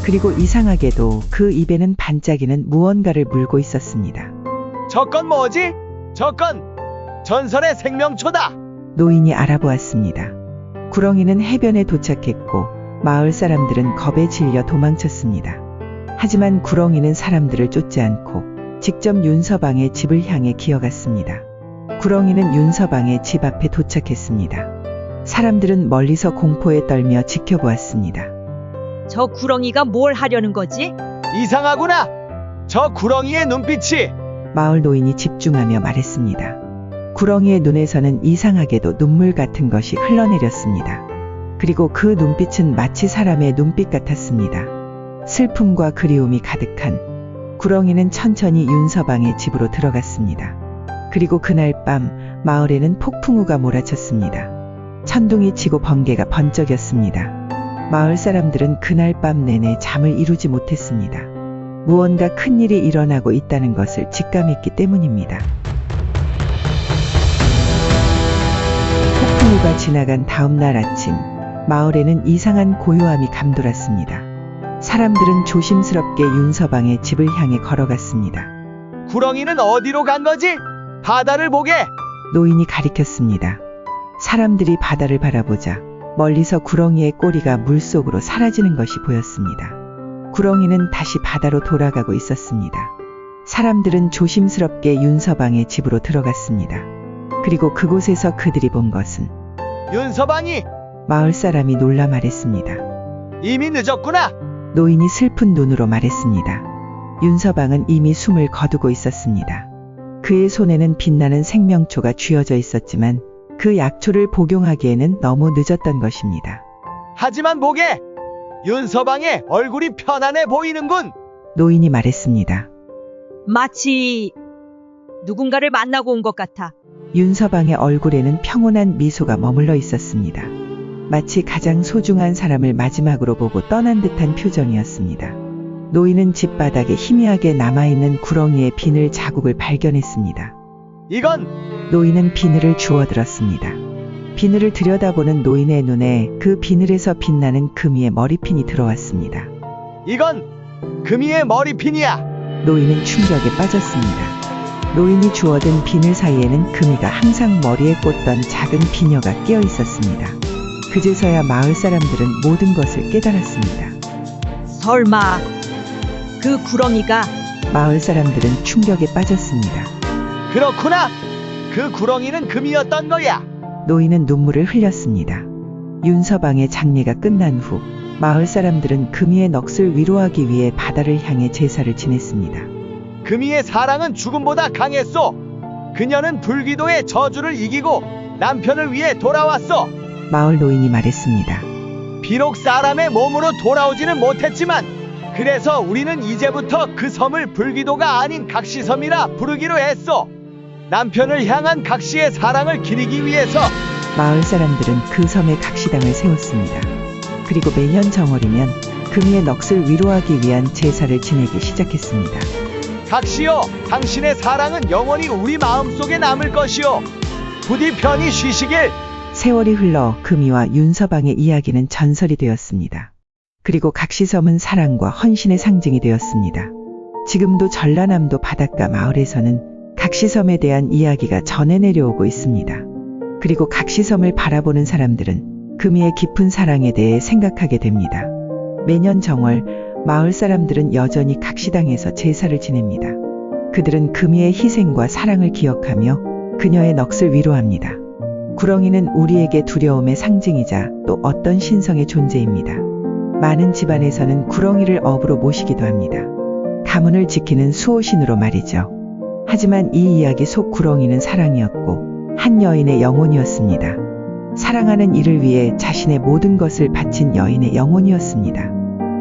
Speaker 2: 그리고 이상하게도 그 입에는 반짝이는 무언가를 물고 있었습니다.
Speaker 7: 저건 뭐지? 저건 전설의 생명초다!
Speaker 2: 노인이 알아보았습니다. 구렁이는 해변에 도착했고 마을 사람들은 겁에 질려 도망쳤습니다. 하지만 구렁이는 사람들을 쫓지 않고 직접 윤서방의 집을 향해 기어갔습니다. 구렁이는 윤서방의 집 앞에 도착했습니다. 사람들은 멀리서 공포에 떨며 지켜보았습니다.
Speaker 9: 저 구렁이가 뭘 하려는 거지?
Speaker 7: 이상하구나! 저 구렁이의 눈빛이!
Speaker 2: 마을 노인이 집중하며 말했습니다. 구렁이의 눈에서는 이상하게도 눈물 같은 것이 흘러내렸습니다. 그리고 그 눈빛은 마치 사람의 눈빛 같았습니다. 슬픔과 그리움이 가득한 구렁이는 천천히 윤서방의 집으로 들어갔습니다. 그리고 그날 밤 마을에는 폭풍우가 몰아쳤습니다. 천둥이 치고 번개가 번쩍였습니다. 마을 사람들은 그날 밤 내내 잠을 이루지 못했습니다. 무언가 큰일이 일어나고 있다는 것을 직감했기 때문입니다. 폭풍우가 지나간 다음 날 아침, 마을에는 이상한 고요함이 감돌았습니다. 사람들은 조심스럽게 윤서방의 집을 향해 걸어갔습니다.
Speaker 7: 구렁이는 어디로 간 거지? 바다를 보게!
Speaker 2: 노인이 가리켰습니다. 사람들이 바다를 바라보자 멀리서 구렁이의 꼬리가 물속으로 사라지는 것이 보였습니다. 구렁이는 다시 바다로 돌아가고 있었습니다. 사람들은 조심스럽게 윤서방의 집으로 들어갔습니다. 그리고 그곳에서 그들이 본 것은
Speaker 7: 윤서방이!
Speaker 2: 마을 사람이 놀라 말했습니다.
Speaker 7: 이미 늦었구나!
Speaker 2: 노인이 슬픈 눈으로 말했습니다. 윤서방은 이미 숨을 거두고 있었습니다. 그의 손에는 빛나는 생명초가 쥐어져 있었지만 그 약초를 복용하기에는 너무 늦었던 것입니다.
Speaker 7: 하지만 보게! 윤서방의 얼굴이 편안해 보이는군!
Speaker 2: 노인이 말했습니다.
Speaker 9: 마치 누군가를 만나고 온 것 같아.
Speaker 2: 윤서방의 얼굴에는 평온한 미소가 머물러 있었습니다. 마치 가장 소중한 사람을 마지막으로 보고 떠난 듯한 표정이었습니다. 노인은 집 바닥에 희미하게 남아있는 구렁이의 비늘 자국을 발견했습니다.
Speaker 7: 이건!
Speaker 2: 노인은 비늘을 주워들었습니다. 비늘을 들여다보는 노인의 눈에 그 비늘에서 빛나는 금이의 머리핀이 들어왔습니다.
Speaker 7: 이건! 금이의 머리핀이야!
Speaker 2: 노인은 충격에 빠졌습니다. 노인이 주워든 비늘 사이에는 금이가 항상 머리에 꽂던 작은 비녀가 끼어 있었습니다. 그제서야 마을 사람들은 모든 것을 깨달았습니다.
Speaker 9: 설마 그 구렁이가
Speaker 2: 마을 사람들은 충격에 빠졌습니다.
Speaker 7: 그렇구나. 그 구렁이는 금이었던 거야.
Speaker 2: 노인은 눈물을 흘렸습니다. 윤서방의 장례가 끝난 후 마을 사람들은 금이의 넋을 위로하기 위해 바다를 향해 제사를 지냈습니다.
Speaker 7: 금이의 사랑은 죽음보다 강했소. 그녀는 불기도의 저주를 이기고 남편을 위해 돌아왔어.
Speaker 2: 마을 노인이 말했습니다.
Speaker 7: 비록 사람의 몸으로 돌아오지는 못했지만 그래서 우리는 이제부터 그 섬을 불기도가 아닌 각시섬이라 부르기로 했소. 남편을 향한 각시의 사랑을 기리기 위해서.
Speaker 2: 마을 사람들은 그 섬에 각시당을 세웠습니다. 그리고 매년 정월이면 금이의 넋을 위로하기 위한 제사를 지내기 시작했습니다.
Speaker 7: 각시여, 당신의 사랑은 영원히 우리 마음속에 남을 것이요. 부디 편히 쉬시길.
Speaker 2: 세월이 흘러 금이와 윤서방의 이야기는 전설이 되었습니다. 그리고 각시섬은 사랑과 헌신의 상징이 되었습니다. 지금도 전라남도 바닷가 마을에서는 각시섬에 대한 이야기가 전해 내려오고 있습니다. 그리고 각시섬을 바라보는 사람들은 금이의 깊은 사랑에 대해 생각하게 됩니다. 매년 정월 마을 사람들은 여전히 각시당에서 제사를 지냅니다. 그들은 금이의 희생과 사랑을 기억하며 그녀의 넋을 위로합니다. 구렁이는 우리에게 두려움의 상징이자 또 어떤 신성의 존재입니다. 많은 집안에서는 구렁이를 업으로 모시기도 합니다. 가문을 지키는 수호신으로 말이죠. 하지만 이 이야기 속 구렁이는 사랑이었고 한 여인의 영혼이었습니다. 사랑하는 이를 위해 자신의 모든 것을 바친 여인의 영혼이었습니다.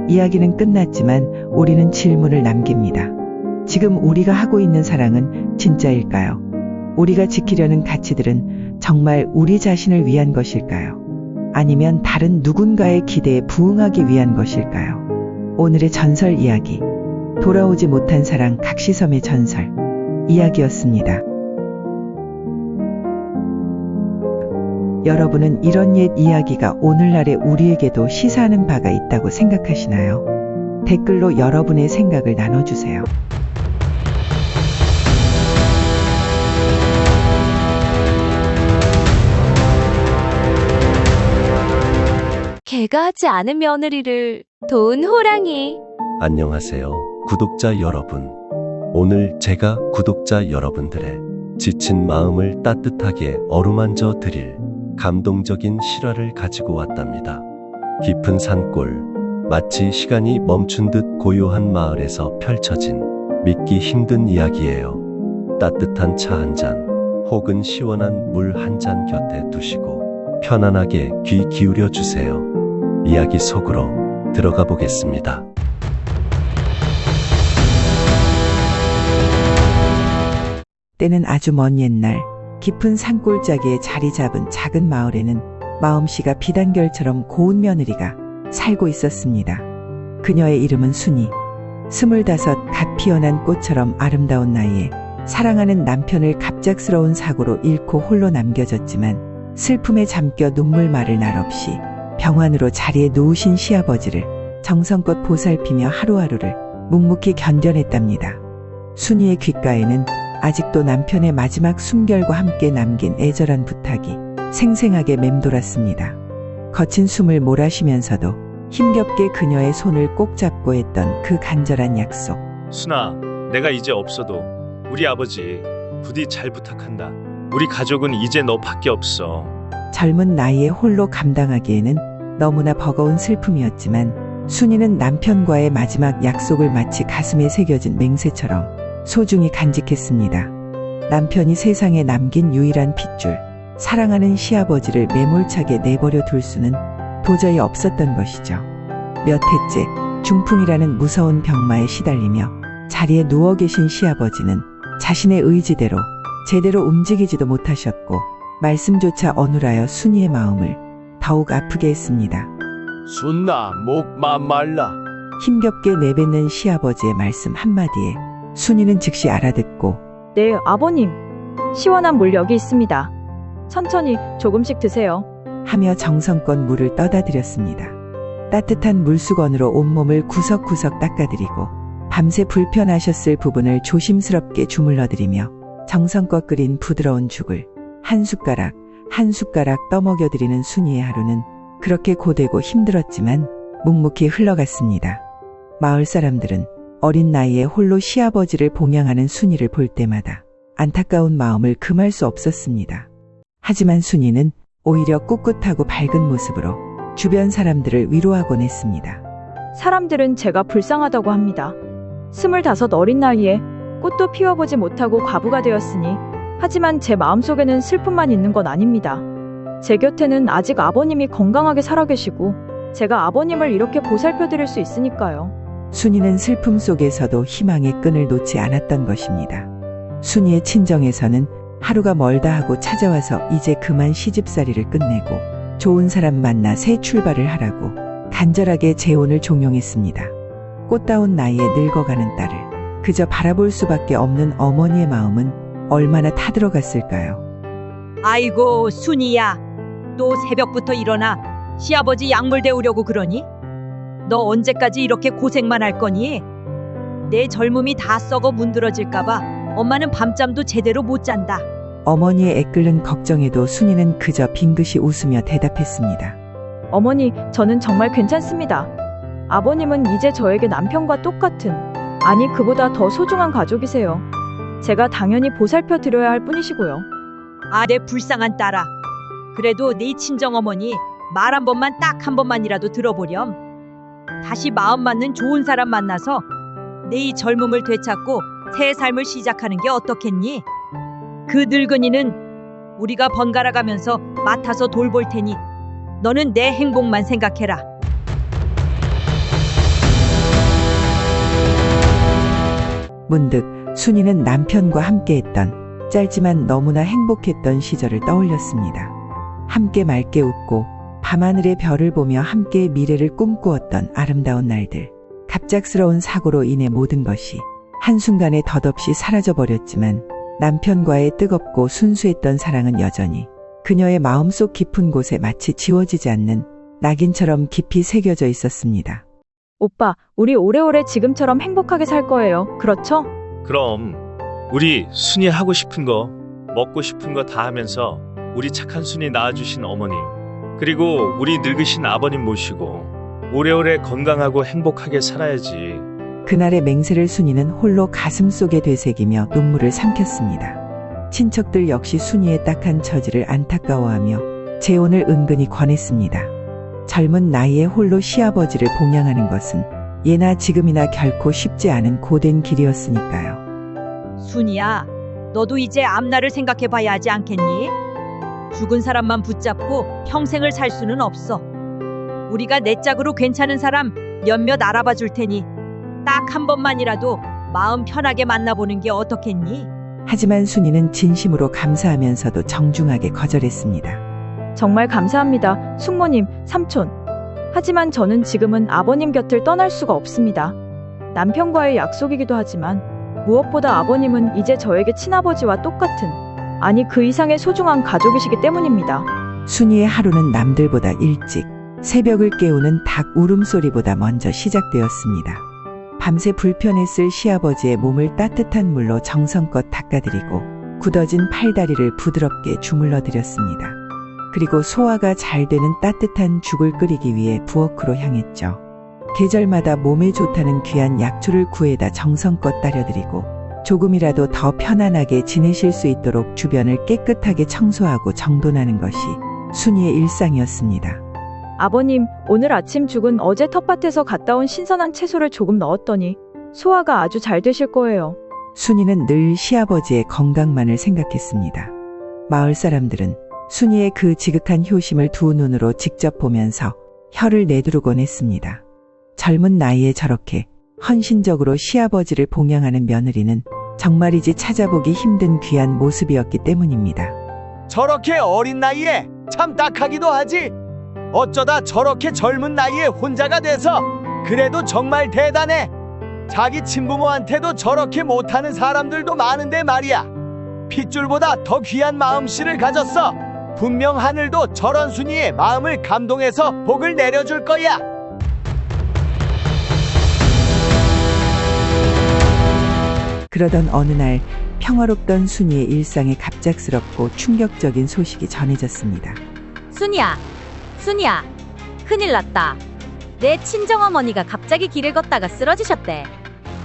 Speaker 2: 이야기는 끝났지만 우리는 질문을 남깁니다. 지금 우리가 하고 있는 사랑은 진짜일까요? 우리가 지키려는 가치들은 정말 우리 자신을 위한 것일까요? 아니면 다른 누군가의 기대에 부응하기 위한 것일까요? 오늘의 전설 이야기, 돌아오지 못한 사랑 각시섬의 전설 이야기였습니다. 여러분은 이런 옛 이야기가 오늘날의 우리에게도 시사하는 바가 있다고 생각하시나요? 댓글로 여러분의 생각을 나눠주세요.
Speaker 10: 개가 하지 않은 며느리를 도운 호랑이.
Speaker 1: 안녕하세요, 구독자 여러분. 오늘 제가 구독자 여러분들의 지친 마음을 따뜻하게 어루만져 드릴 감동적인 실화를 가지고 왔답니다. 깊은 산골, 마치 시간이 멈춘 듯 고요한 마을에서 펼쳐진 믿기 힘든 이야기예요. 따뜻한 차 한 잔, 혹은 시원한 물 한 잔 곁에 두시고 편안하게 귀 기울여 주세요. 이야기 속으로 들어가 보겠습니다.
Speaker 2: 때는 아주 먼 옛날 깊은 산골짜기에 자리 잡은 작은 마을에는 마음씨가 비단결처럼 고운 며느리가 살고 있었습니다. 그녀의 이름은 순이. 25 갓 피어난 꽃처럼 아름다운 나이에 사랑하는 남편을 갑작스러운 사고로 잃고 홀로 남겨졌지만 슬픔에 잠겨 눈물 마를 날 없이 병환으로 자리에 누우신 시아버지를 정성껏 보살피며 하루하루를 묵묵히 견뎌냈답니다. 순이의 귓가에는 아직도 남편의 마지막 숨결과 함께 남긴 애절한 부탁이 생생하게 맴돌았습니다. 거친 숨을 몰아쉬면서도 힘겹게 그녀의 손을 꼭 잡고 했던 그 간절한 약속.
Speaker 11: 순아, 내가 이제 없어도 우리 아버지 부디 잘 부탁한다. 우리 가족은 이제 너밖에 없어.
Speaker 2: 젊은 나이에 홀로 감당하기에는 너무나 버거운 슬픔이었지만 순이는 남편과의 마지막 약속을 마치 가슴에 새겨진 맹세처럼 소중히 간직했습니다. 남편이 세상에 남긴 유일한 핏줄, 사랑하는 시아버지를 매몰차게 내버려 둘 수는 도저히 없었던 것이죠. 몇 해째 중풍이라는 무서운 병마에 시달리며 자리에 누워 계신 시아버지는 자신의 의지대로 제대로 움직이지도 못하셨고 말씀조차 어눌하여 순이의 마음을 더욱 아프게 했습니다.
Speaker 7: 순나, 목만 말라.
Speaker 2: 힘겹게 내뱉는 시아버지의 말씀 한마디에 순이는 즉시 알아듣고
Speaker 12: 네, 아버님. 시원한 물 여기 있습니다. 천천히 조금씩 드세요.
Speaker 2: 하며 정성껏 물을 떠다 드렸습니다. 따뜻한 물수건으로 온몸을 구석구석 닦아드리고 밤새 불편하셨을 부분을 조심스럽게 주물러드리며 정성껏 끓인 부드러운 죽을 한 숟가락 한 숟가락 떠먹여드리는 순이의 하루는 그렇게 고되고 힘들었지만 묵묵히 흘러갔습니다. 마을 사람들은 어린 나이에 홀로 시아버지를 봉양하는 순이를 볼 때마다 안타까운 마음을 금할 수 없었습니다. 하지만 순이는 오히려 꿋꿋하고 밝은 모습으로 주변 사람들을 위로하곤 했습니다.
Speaker 12: 사람들은 제가 불쌍하다고 합니다. 25 어린 나이에 꽃도 피워보지 못하고 과부가 되었으니 하지만 제 마음속에는 슬픔만 있는 건 아닙니다. 제 곁에는 아직 아버님이 건강하게 살아계시고 제가 아버님을 이렇게 보살펴드릴 수 있으니까요.
Speaker 2: 순이는 슬픔 속에서도 희망의 끈을 놓지 않았던 것입니다. 순이의 친정에서는 하루가 멀다 하고 찾아와서 이제 그만 시집살이를 끝내고 좋은 사람 만나 새 출발을 하라고 간절하게 재혼을 종용했습니다. 꽃다운 나이에 늙어가는 딸을 그저 바라볼 수밖에 없는 어머니의 마음은 얼마나 타들어갔을까요?
Speaker 9: 아이고 순이야, 또 새벽부터 일어나 시아버지 약물 데우려고 그러니? 너 언제까지 이렇게 고생만 할 거니? 내 젊음이 다 썩어 문드러질까봐 엄마는 밤잠도 제대로 못 잔다.
Speaker 2: 어머니의 애끓는 걱정에도 순이는 그저 빙긋이 웃으며 대답했습니다.
Speaker 12: 어머니, 저는 정말 괜찮습니다. 아버님은 이제 저에게 남편과 똑같은, 아니 그보다 더 소중한 가족이세요. 제가 당연히 보살펴 드려야 할 뿐이시고요.
Speaker 9: 아, 내 불쌍한 딸아. 그래도 네 친정어머니 말 한 번만 딱 한 번만이라도 들어보렴. 다시 마음 맞는 좋은 사람 만나서 내 젊음을 되찾고 새 삶을 시작하는 게 어떻겠니? 그 늙은이는 우리가 번갈아 가면서 맡아서 돌볼 테니 너는 내 행복만 생각해라.
Speaker 2: 문득 순이는 남편과 함께했던 짧지만 너무나 행복했던 시절을 떠올렸습니다. 함께 맑게 웃고 밤하늘의 별을 보며 함께 미래를 꿈꾸었던 아름다운 날들. 갑작스러운 사고로 인해 모든 것이 한순간에 덧없이 사라져버렸지만 남편과의 뜨겁고 순수했던 사랑은 여전히 그녀의 마음속 깊은 곳에 마치 지워지지 않는 낙인처럼 깊이 새겨져 있었습니다.
Speaker 12: 오빠, 우리 오래오래 지금처럼 행복하게 살 거예요. 그렇죠?
Speaker 11: 그럼 우리 순이 하고 싶은 거, 먹고 싶은 거 다 하면서 우리 착한 순이 낳아주신 어머님, 그리고 우리 늙으신 아버님 모시고 오래오래 건강하고 행복하게 살아야지.
Speaker 2: 그날의 맹세를 순이는 홀로 가슴속에 되새기며 눈물을 삼켰습니다. 친척들 역시 순이의 딱한 처지를 안타까워하며 재혼을 은근히 권했습니다. 젊은 나이에 홀로 시아버지를 봉양하는 것은 예나 지금이나 결코 쉽지 않은 고된 길이었으니까요.
Speaker 9: 순이야, 너도 이제 앞날을 생각해 봐야 하지 않겠니? 죽은 사람만 붙잡고 평생을 살 수는 없어. 우리가 내 짝으로 괜찮은 사람 몇몇 알아봐 줄 테니 딱 한 번만이라도 마음 편하게 만나보는 게 어떻겠니?
Speaker 2: 하지만 순이는 진심으로 감사하면서도 정중하게 거절했습니다.
Speaker 12: 정말 감사합니다, 숙모님, 삼촌. 하지만 저는 지금은 아버님 곁을 떠날 수가 없습니다. 남편과의 약속이기도 하지만 무엇보다 아버님은 이제 저에게 친아버지와 똑같은, 아니 그 이상의 소중한 가족이시기 때문입니다.
Speaker 2: 순이의 하루는 남들보다 일찍 새벽을 깨우는 닭 울음소리보다 먼저 시작되었습니다. 밤새 불편했을 시아버지의 몸을 따뜻한 물로 정성껏 닦아드리고 굳어진 팔다리를 부드럽게 주물러 드렸습니다. 그리고 소화가 잘 되는 따뜻한 죽을 끓이기 위해 부엌으로 향했죠. 계절마다 몸에 좋다는 귀한 약초를 구해다 정성껏 따려드리고 조금이라도 더 편안하게 지내실 수 있도록 주변을 깨끗하게 청소하고 정돈하는 것이 순이의 일상이었습니다.
Speaker 12: 아버님, 오늘 아침 죽은 어제 텃밭에서 갔다 온 신선한 채소를 조금 넣었더니 소화가 아주 잘 되실 거예요.
Speaker 2: 순이는 늘 시아버지의 건강만을 생각했습니다. 마을 사람들은 순이의 그 지극한 효심을 두 눈으로 직접 보면서 혀를 내두르곤 했습니다. 젊은 나이에 저렇게 헌신적으로 시아버지를 봉양하는 며느리는 정말이지 찾아보기 힘든 귀한 모습이었기 때문입니다.
Speaker 7: 저렇게 어린 나이에 참 딱하기도 하지. 어쩌다 저렇게 젊은 나이에 혼자가 돼서. 그래도 정말 대단해. 자기 친부모한테도 저렇게 못하는 사람들도 많은데 말이야. 핏줄보다 더 귀한 마음씨를 가졌어. 분명 하늘도 저런 순이의 마음을 감동해서 복을 내려줄 거야.
Speaker 2: 그러던 어느 날 평화롭던 순이의 일상에 갑작스럽고 충격적인 소식이 전해졌습니다.
Speaker 10: 순이야, 순이야, 큰일 났다. 내 친정어머니가 갑자기 길을 걷다가 쓰러지셨대.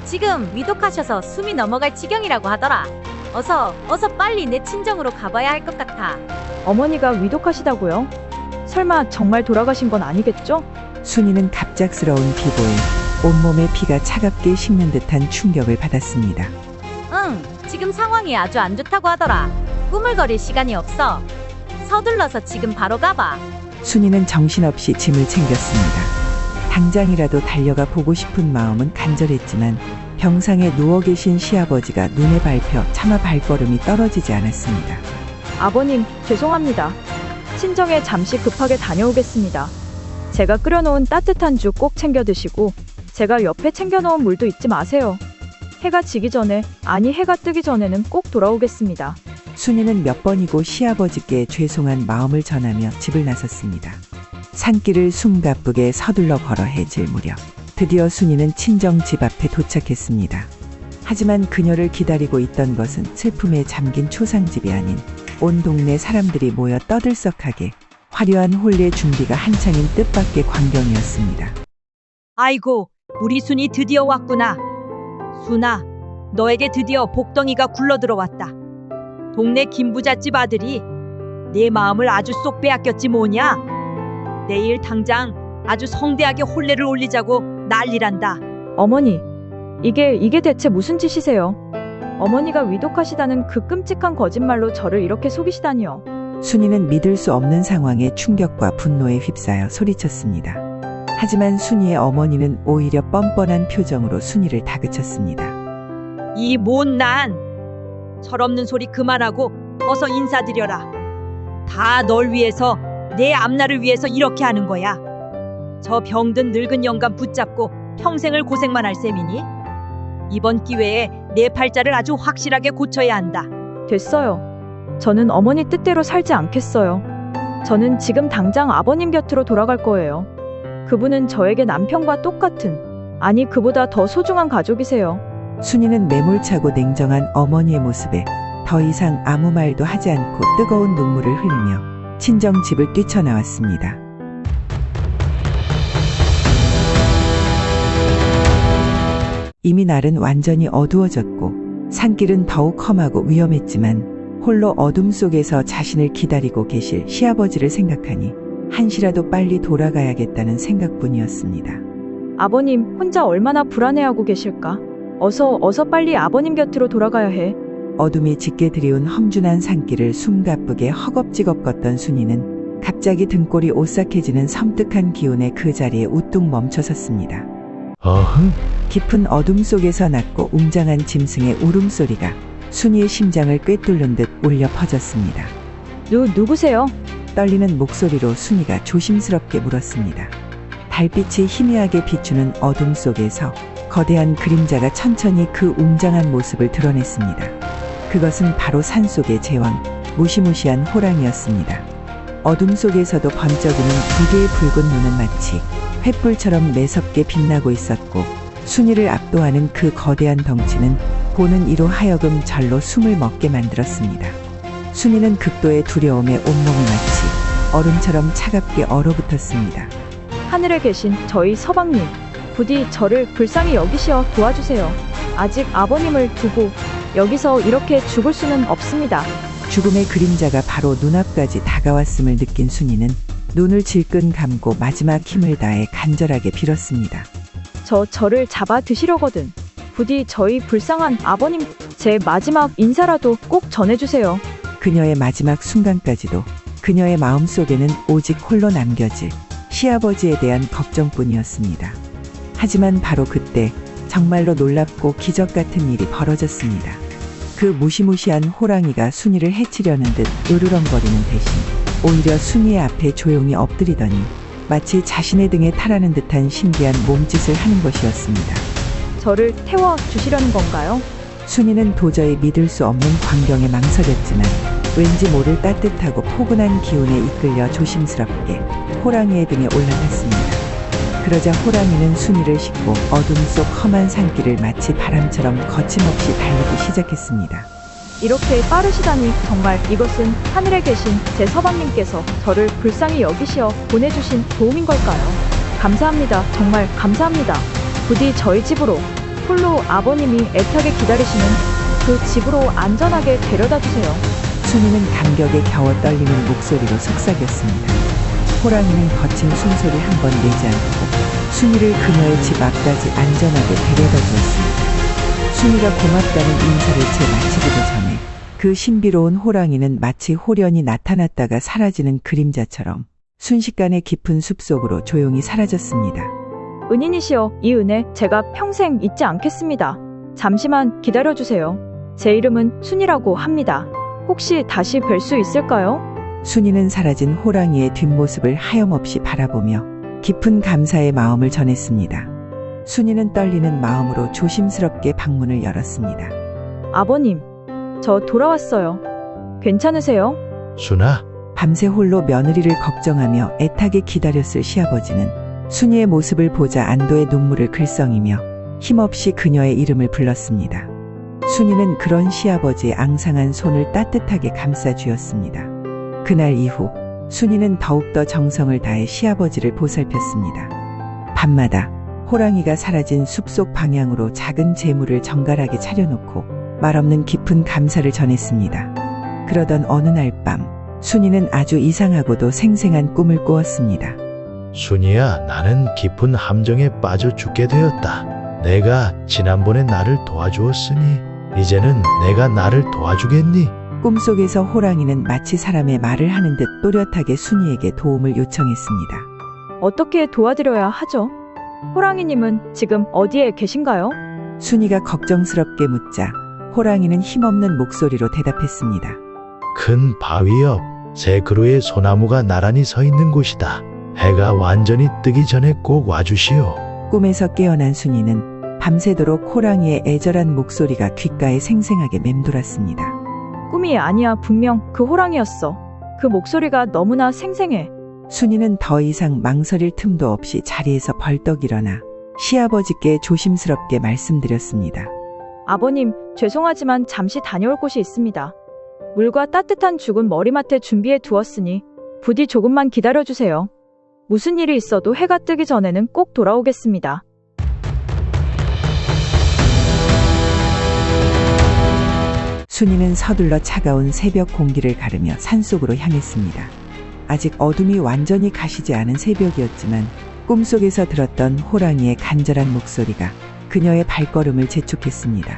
Speaker 10: 지금 위독하셔서 숨이 넘어갈 지경이라고 하더라. 어서 빨리 내 친정으로 가봐야 할 것 같아.
Speaker 12: 어머니가 위독하시다고요? 설마 정말 돌아가신 건 아니겠죠?
Speaker 2: 순이는 갑작스러운 비보에 온몸에 피가 차갑게 식는 듯한 충격을 받았습니다.
Speaker 10: 응, 지금 상황이 아주 안 좋다고 하더라. 꾸물거릴 시간이 없어. 서둘러서 지금 바로 가봐.
Speaker 2: 순이는 정신없이 짐을 챙겼습니다. 당장이라도 달려가 보고 싶은 마음은 간절했지만 병상에 누워 계신 시아버지가 눈에 밟혀 차마 발걸음이 떨어지지 않았습니다.
Speaker 12: 아버님, 죄송합니다. 친정에 잠시 급하게 다녀오겠습니다. 제가 끓여놓은 따뜻한 죽 꼭 챙겨 드시고 제가 옆에 챙겨놓은 물도 잊지 마세요. 해가 지기 전에, 아니 해가 뜨기 전에는 꼭 돌아오겠습니다.
Speaker 2: 순이는 몇 번이고 시아버지께 죄송한 마음을 전하며 집을 나섰습니다. 산길을 숨가쁘게 서둘러 걸어 해질 무렵 드디어 순이는 친정 집 앞에 도착했습니다. 하지만 그녀를 기다리고 있던 것은 슬픔에 잠긴 초상집이 아닌 온 동네 사람들이 모여 떠들썩하게 화려한 혼례 준비가 한창인 뜻밖의 광경이었습니다.
Speaker 9: 아이고, 우리 순이 드디어 왔구나. 순아, 너에게 드디어 복덩이가 굴러들어왔다. 동네 김부잣집 아들이 내 마음을 아주 쏙 빼앗겼지 뭐냐. 내일 당장 아주 성대하게 혼례를 올리자고 난리란다.
Speaker 12: 어머니, 이게 대체 무슨 짓이세요? 어머니가 위독하시다는 그 끔찍한 거짓말로 저를 이렇게 속이시다니요.
Speaker 2: 순이는 믿을 수 없는 상황에 충격과 분노에 휩싸여 소리쳤습니다. 하지만 순이의 어머니는 오히려 뻔뻔한 표정으로 순이를 다그쳤습니다.
Speaker 9: 이 못난, 철없는 소리 그만하고 어서 인사드려라. 다 널 위해서, 내 앞날을 위해서 이렇게 하는 거야. 저 병든 늙은 영감 붙잡고 평생을 고생만 할 셈이니? 이번 기회에 내 팔자를 아주 확실하게 고쳐야 한다.
Speaker 12: 됐어요. 저는 어머니 뜻대로 살지 않겠어요. 저는 지금 당장 아버님 곁으로 돌아갈 거예요. 그분은 저에게 남편과 똑같은, 아니 그보다 더 소중한 가족이세요.
Speaker 2: 순이는 매몰차고 냉정한 어머니의 모습에 더 이상 아무 말도 하지 않고 뜨거운 눈물을 흘리며 친정집을 뛰쳐나왔습니다. 이미 날은 완전히 어두워졌고 산길은 더욱 험하고 위험했지만 홀로 어둠 속에서 자신을 기다리고 계실 시아버지를 생각하니 한시라도 빨리 돌아가야겠다는 생각뿐이었습니다.
Speaker 12: 아버님 혼자 얼마나 불안해하고 계실까? 어서 빨리 아버님 곁으로 돌아가야 해.
Speaker 2: 어둠이 짙게 들이운 험준한 산길을 숨가쁘게 허겁지겁 걷던 순이는 갑자기 등골이 오싹해지는 섬뜩한 기운에 그 자리에 우뚝 멈춰섰습니다.
Speaker 4: 어흥?
Speaker 2: 깊은 어둠 속에서 났고 웅장한 짐승의 울음소리가 순이의 심장을 꿰뚫는 듯 울려 퍼졌습니다.
Speaker 12: 누구세요?
Speaker 2: 떨리는 목소리로 순이가 조심스럽게 물었습니다. 달빛이 희미하게 비추는 어둠 속에서 거대한 그림자가 천천히 그 웅장한 모습을 드러냈습니다. 그것은 바로 산속의 제왕, 무시무시한 호랑이였습니다. 어둠 속에서도 번쩍이는 두 개의 붉은 눈은 마치 횃불처럼 매섭게 빛나고 있었고 순이를 압도하는 그 거대한 덩치는 보는 이로 하여금 절로 숨을 먹게 만들었습니다. 순이는 극도의 두려움에 온몸이 마치 얼음처럼 차갑게 얼어붙었습니다.
Speaker 12: 하늘에 계신 저희 서방님, 부디 저를 불쌍히 여기시어 도와주세요. 아직 아버님을 두고 여기서 이렇게 죽을 수는 없습니다.
Speaker 2: 죽음의 그림자가 바로 눈앞까지 다가왔음을 느낀 순이는 눈을 질끈 감고 마지막 힘을 다해 간절하게 빌었습니다.
Speaker 12: 저를 잡아 드시려거든. 부디 저희 불쌍한 아버님 제 마지막 인사라도 꼭 전해주세요.
Speaker 2: 그녀의 마지막 순간까지도 그녀의 마음속에는 오직 홀로 남겨질 시아버지에 대한 걱정뿐이었습니다. 하지만 바로 그때 정말로 놀랍고 기적 같은 일이 벌어졌습니다. 그 무시무시한 호랑이가 순이를 해치려는 듯 으르렁거리는 대신 오히려 순이의 앞에 조용히 엎드리더니 마치 자신의 등에 탈하는 듯한 신기한 몸짓을 하는 것이었습니다.
Speaker 12: 저를 태워 주시려는 건가요?
Speaker 2: 순이는 도저히 믿을 수 없는 광경에 망설였지만 왠지 모를 따뜻하고 포근한 기운에 이끌려 조심스럽게 호랑이의 등에 올라탔습니다. 그러자 호랑이는 순이를 싣고 어둠 속 험한 산길을 마치 바람처럼 거침없이 달리기 시작했습니다.
Speaker 12: 이렇게 빠르시다니 정말 이것은 하늘에 계신 제 서방님께서 저를 불쌍히 여기시어 보내주신 도움인 걸까요? 감사합니다. 정말 감사합니다. 부디 저희 집으로 홀로 아버님이 애타게 기다리시는 그 집으로 안전하게 데려다 주세요.
Speaker 2: 순이는 감격에 겨워 떨리는 목소리로 속삭였습니다. 호랑이는 거친 숨소리 한 번 내지 않고 순이를 그녀의 집 앞까지 안전하게 데려다 주었습니다. 순이가 고맙다는 인사를 채 마치기도 전에 그 신비로운 호랑이는 마치 호련히 나타났다가 사라지는 그림자처럼 순식간에 깊은 숲속으로 조용히 사라졌습니다.
Speaker 12: 은인이시여, 이 은혜 제가 평생 잊지 않겠습니다. 잠시만 기다려주세요. 제 이름은 순이라고 합니다. 혹시 다시 뵐 수 있을까요?
Speaker 2: 순이는 사라진 호랑이의 뒷모습을 하염없이 바라보며 깊은 감사의 마음을 전했습니다. 순이는 떨리는 마음으로 조심스럽게 방문을 열었습니다.
Speaker 12: 아버님, 저 돌아왔어요. 괜찮으세요?
Speaker 4: 순아,
Speaker 2: 밤새 홀로 며느리를 걱정하며 애타게 기다렸을 시아버지는 순이의 모습을 보자 안도의 눈물을 글썽이며 힘없이 그녀의 이름을 불렀습니다. 순이는 그런 시아버지의 앙상한 손을 따뜻하게 감싸주었습니다. 그날 이후 순이는 더욱더 정성을 다해 시아버지를 보살폈습니다. 밤마다 호랑이가 사라진 숲속 방향으로 작은 재물을 정갈하게 차려놓고 말없는 깊은 감사를 전했습니다. 그러던 어느 날 밤 순이는 아주 이상하고도 생생한 꿈을 꾸었습니다.
Speaker 4: 순이야, 나는 깊은 함정에 빠져 죽게 되었다. 내가 지난번에 나를 도와주었으니 이제는 내가 나를 도와주겠니?
Speaker 2: 꿈속에서 호랑이는 마치 사람의 말을 하는 듯 또렷하게 순이에게 도움을 요청했습니다.
Speaker 12: 어떻게 도와드려야 하죠? 호랑이님은 지금 어디에 계신가요?
Speaker 2: 순이가 걱정스럽게 묻자 호랑이는 힘없는 목소리로 대답했습니다.
Speaker 4: 큰 바위 옆 새 그루의 소나무가 나란히 서 있는 곳이다. 해가 완전히 뜨기 전에 꼭 와주시오.
Speaker 2: 꿈에서 깨어난 순이는 밤새도록 호랑이의 애절한 목소리가 귓가에 생생하게 맴돌았습니다.
Speaker 12: 꿈이 아니야. 분명 그 호랑이였어. 그 목소리가 너무나 생생해.
Speaker 2: 순이는 더 이상 망설일 틈도 없이 자리에서 벌떡 일어나 시아버지께 조심스럽게 말씀드렸습니다.
Speaker 12: 아버님, 죄송하지만 잠시 다녀올 곳이 있습니다. 물과 따뜻한 죽은 머리맡에 준비해 두었으니 부디 조금만 기다려주세요. 무슨 일이 있어도 해가 뜨기 전에는 꼭 돌아오겠습니다.
Speaker 2: 순이는 서둘러 차가운 새벽 공기를 가르며 산속으로 향했습니다. 아직 어둠이 완전히 가시지 않은 새벽이었지만 꿈속에서 들었던 호랑이의 간절한 목소리가 그녀의 발걸음을 재촉했습니다.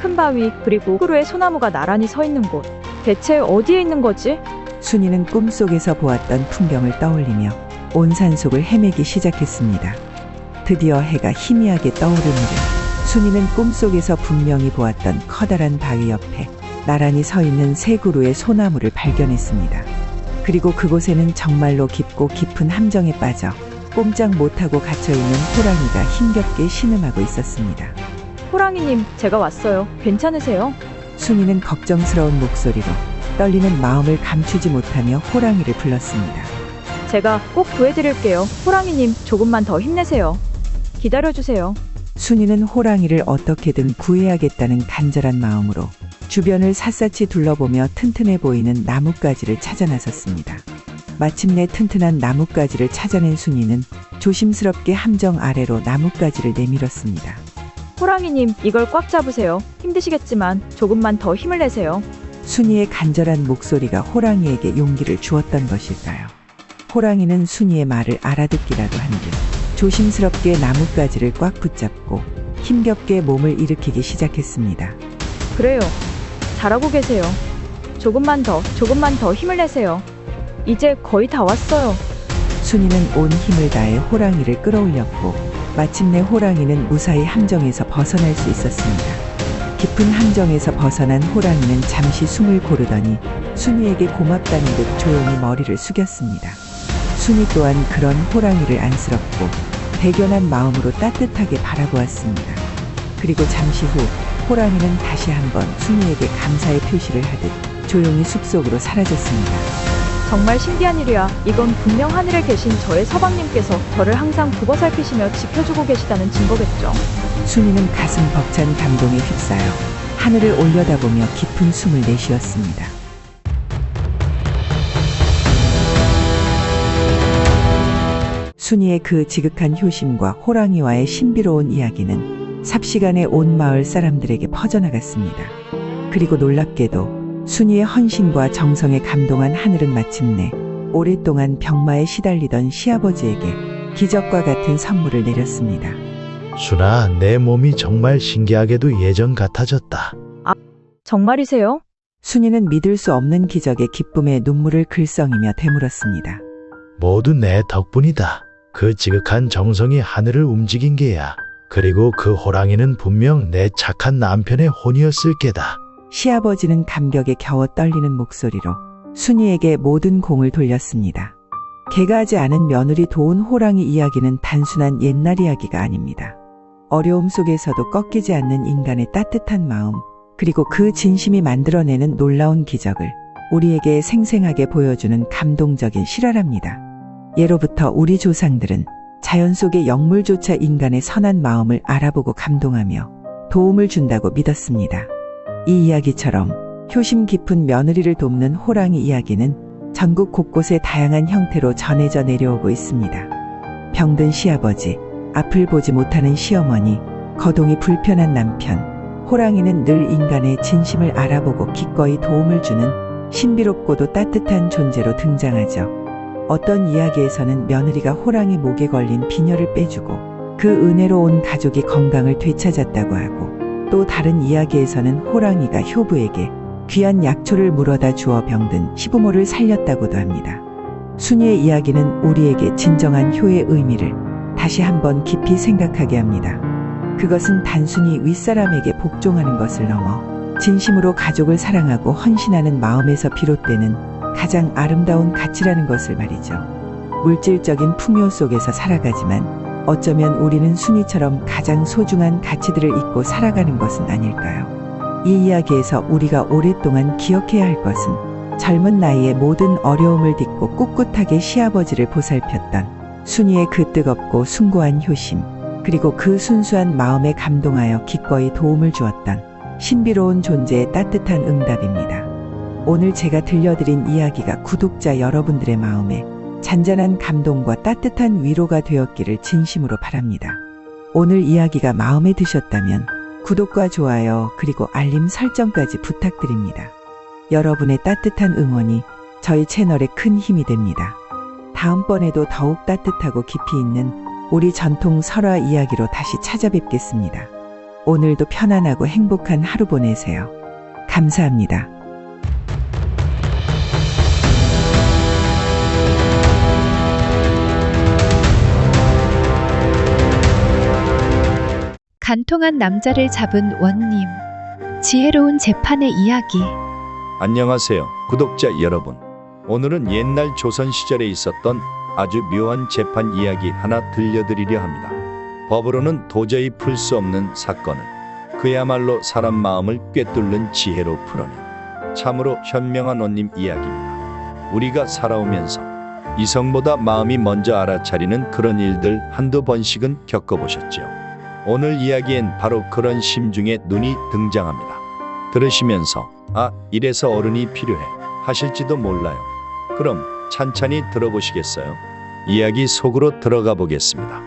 Speaker 12: 큰 바위 그리고 그루의 소나무가 나란히 서 있는 곳. 대체 어디에 있는 거지?
Speaker 2: 순이는 꿈속에서 보았던 풍경을 떠올리며 온 산속을 헤매기 시작했습니다. 드디어 해가 희미하게 떠오를 무렵 순이는 꿈속에서 분명히 보았던 커다란 바위 옆에 나란히 서 있는 새 그루의 소나무를 발견했습니다. 그리고 그곳에는 정말로 깊고 깊은 함정에 빠져 꼼짝 못하고 갇혀있는 호랑이가 힘겹게 신음하고 있었습니다.
Speaker 12: 호랑이님, 제가 왔어요. 괜찮으세요?
Speaker 2: 순이는 걱정스러운 목소리로 떨리는 마음을 감추지 못하며 호랑이를 불렀습니다.
Speaker 12: 제가 꼭 구해드릴게요. 호랑이님, 조금만 더 힘내세요. 기다려주세요.
Speaker 2: 순이는 호랑이를 어떻게든 구해야겠다는 간절한 마음으로 주변을 샅샅이 둘러보며 튼튼해 보이는 나뭇가지를 찾아 나섰습니다. 마침내 튼튼한 나뭇가지를 찾아낸 순이는 조심스럽게 함정 아래로 나뭇가지를 내밀었습니다.
Speaker 12: 호랑이님, 이걸 꽉 잡으세요. 힘드시겠지만 조금만 더 힘을 내세요.
Speaker 2: 순이의 간절한 목소리가 호랑이에게 용기를 주었던 것일까요? 호랑이는 순이의 말을 알아듣기라도 한 듯 조심스럽게 나뭇가지를 꽉 붙잡고 힘겹게 몸을 일으키기 시작했습니다.
Speaker 12: 그래요. 잘하고 계세요. 조금만 더 힘을 내세요. 이제 거의 다 왔어요.
Speaker 2: 순이는 온 힘을 다해 호랑이를 끌어올렸고 마침내 호랑이는 무사히 함정에서 벗어날 수 있었습니다. 깊은 함정에서 벗어난 호랑이는 잠시 숨을 고르더니 순이에게 고맙다는 듯 조용히 머리를 숙였습니다. 순이 또한 그런 호랑이를 안쓰럽고 대견한 마음으로 따뜻하게 바라보았습니다. 그리고 잠시 후 호랑이는 다시 한번 순이에게 감사의 표시를 하듯 조용히 숲속으로 사라졌습니다.
Speaker 12: 정말 신기한 일이야. 이건 분명 하늘에 계신 저의 서방님께서 저를 항상 굽어 살피시며 지켜주고 계시다는 증거겠죠.
Speaker 2: 순이는 가슴 벅찬 감동에 휩싸여 하늘을 올려다보며 깊은 숨을 내쉬었습니다. 순이의 그 지극한 효심과 호랑이와의 신비로운 이야기는 삽시간에 온 마을 사람들에게 퍼져나갔습니다. 그리고 놀랍게도 순이의 헌신과 정성에 감동한 하늘은 마침내 오랫동안 병마에 시달리던 시아버지에게 기적과 같은 선물을 내렸습니다.
Speaker 4: 순아, 내 몸이 정말 신기하게도 예전 같아졌다.
Speaker 12: 정말이세요?
Speaker 2: 순이는 믿을 수 없는 기적의 기쁨에 눈물을 글썽이며 되물었습니다.
Speaker 4: 모두 내 덕분이다. 그 지극한 정성이 하늘을 움직인 게야. 그리고 그 호랑이는 분명 내 착한 남편의 혼이었을 게다.
Speaker 2: 시아버지는 감격에 겨워 떨리는 목소리로 순이에게 모든 공을 돌렸습니다. 개가 하지 않은 며느리 도운 호랑이 이야기는 단순한 옛날 이야기가 아닙니다. 어려움 속에서도 꺾이지 않는 인간의 따뜻한 마음, 그리고 그 진심이 만들어내는 놀라운 기적을 우리에게 생생하게 보여주는 감동적인 실화랍니다. 예로부터 우리 조상들은 자연 속의 영물조차 인간의 선한 마음을 알아보고 감동하며 도움을 준다고 믿었습니다. 이 이야기처럼 효심 깊은 며느리를 돕는 호랑이 이야기는 전국 곳곳에 다양한 형태로 전해져 내려오고 있습니다. 병든 시아버지, 앞을 보지 못하는 시어머니, 거동이 불편한 남편, 호랑이는 늘 인간의 진심을 알아보고 기꺼이 도움을 주는 신비롭고도 따뜻한 존재로 등장하죠. 어떤 이야기에서는 며느리가 호랑이 목에 걸린 비녀를 빼주고 그 은혜로 온 가족이 건강을 되찾았다고 하고, 또 다른 이야기에서는 호랑이가 효부에게 귀한 약초를 물어다 주어 병든 시부모를 살렸다고도 합니다. 순이의 이야기는 우리에게 진정한 효의 의미를 다시 한번 깊이 생각하게 합니다. 그것은 단순히 윗사람에게 복종하는 것을 넘어 진심으로 가족을 사랑하고 헌신하는 마음에서 비롯되는 가장 아름다운 가치라는 것을 말이죠. 물질적인 풍요 속에서 살아가지만 어쩌면 우리는 순이처럼 가장 소중한 가치들을 잊고 살아가는 것은 아닐까요? 이 이야기에서 우리가 오랫동안 기억해야 할 것은 젊은 나이에 모든 어려움을 딛고 꿋꿋하게 시아버지를 보살폈던 순이의 그 뜨겁고 숭고한 효심, 그리고 그 순수한 마음에 감동하여 기꺼이 도움을 주었던 신비로운 존재의 따뜻한 응답입니다. 오늘 제가 들려드린 이야기가 구독자 여러분들의 마음에 잔잔한 감동과 따뜻한 위로가 되었기를 진심으로 바랍니다. 오늘 이야기가 마음에 드셨다면 구독과 좋아요, 그리고 알림 설정까지 부탁드립니다. 여러분의 따뜻한 응원이 저희 채널에 큰 힘이 됩니다. 다음번에도 더욱 따뜻하고 깊이 있는 우리 전통 설화 이야기로 다시 찾아뵙겠습니다. 오늘도 편안하고 행복한 하루 보내세요. 감사합니다.
Speaker 13: 간통한 남자를 잡은 원님. 지혜로운 재판의 이야기.
Speaker 8: 안녕하세요, 구독자 여러분. 오늘은 옛날 조선 시절에 있었던 아주 묘한 재판 이야기 하나 들려드리려 합니다. 법으로는 도저히 풀 수 없는 사건을 그야말로 사람 마음을 꿰뚫는 지혜로 풀어낸 참으로 현명한 원님 이야기입니다. 우리가 살아오면서 이성보다 마음이 먼저 알아차리는 그런 일들 한두 번씩은 겪어보셨죠. 오늘 이야기엔 바로 그런 심중의 눈이 등장합니다. 들으시면서 이래서 어른이 필요해 하실지도 몰라요. 그럼 찬찬히 들어보시겠어요? 이야기 속으로 들어가 보겠습니다.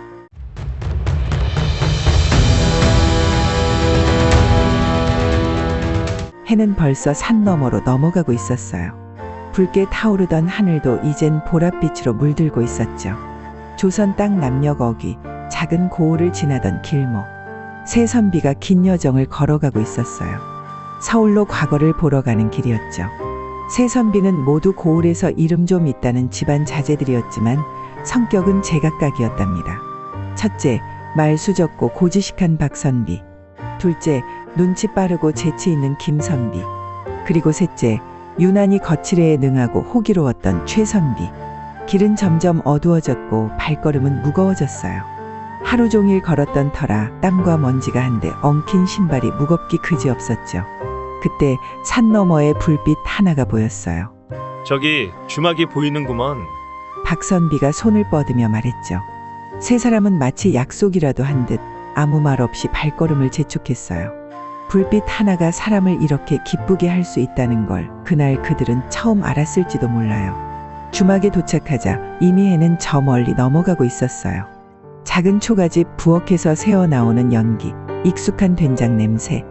Speaker 2: 해는 벌써 산 너머로 넘어가고 있었어요. 붉게 타오르던 하늘도 이젠 보랏빛으로 물들고 있었죠. 조선 땅 남녘 어귀 작은 고을을 지나던 길목, 새 선비가 긴 여정을 걸어가고 있었어요. 서울로 과거를 보러 가는 길이었죠. 새 선비는 모두 고을에서 이름 좀 있다는 집안 자제들이었지만 성격은 제각각이었답니다. 첫째, 말 수적고 고지식한 박선비. 둘째, 눈치 빠르고 재치 있는 김선비. 그리고 셋째, 유난히 거칠애에 능하고 호기로웠던 최선비. 길은 점점 어두워졌고 발걸음은 무거워졌어요. 하루 종일 걸었던 터라 땀과 먼지가 한데 엉킨 신발이 무겁기 그지없었죠. 그때 산 너머에 불빛 하나가 보였어요.
Speaker 11: 저기 주막이 보이는구먼.
Speaker 2: 박선비가 손을 뻗으며 말했죠. 세 사람은 마치 약속이라도 한 듯 아무 말 없이 발걸음을 재촉했어요. 불빛 하나가 사람을 이렇게 기쁘게 할 수 있다는 걸 그날 그들은 처음 알았을지도 몰라요. 주막에 도착하자 이미 해는 저 멀리 넘어가고 있었어요. 작은 초가집 부엌에서 새어나오는 연기, 익숙한 된장 냄새,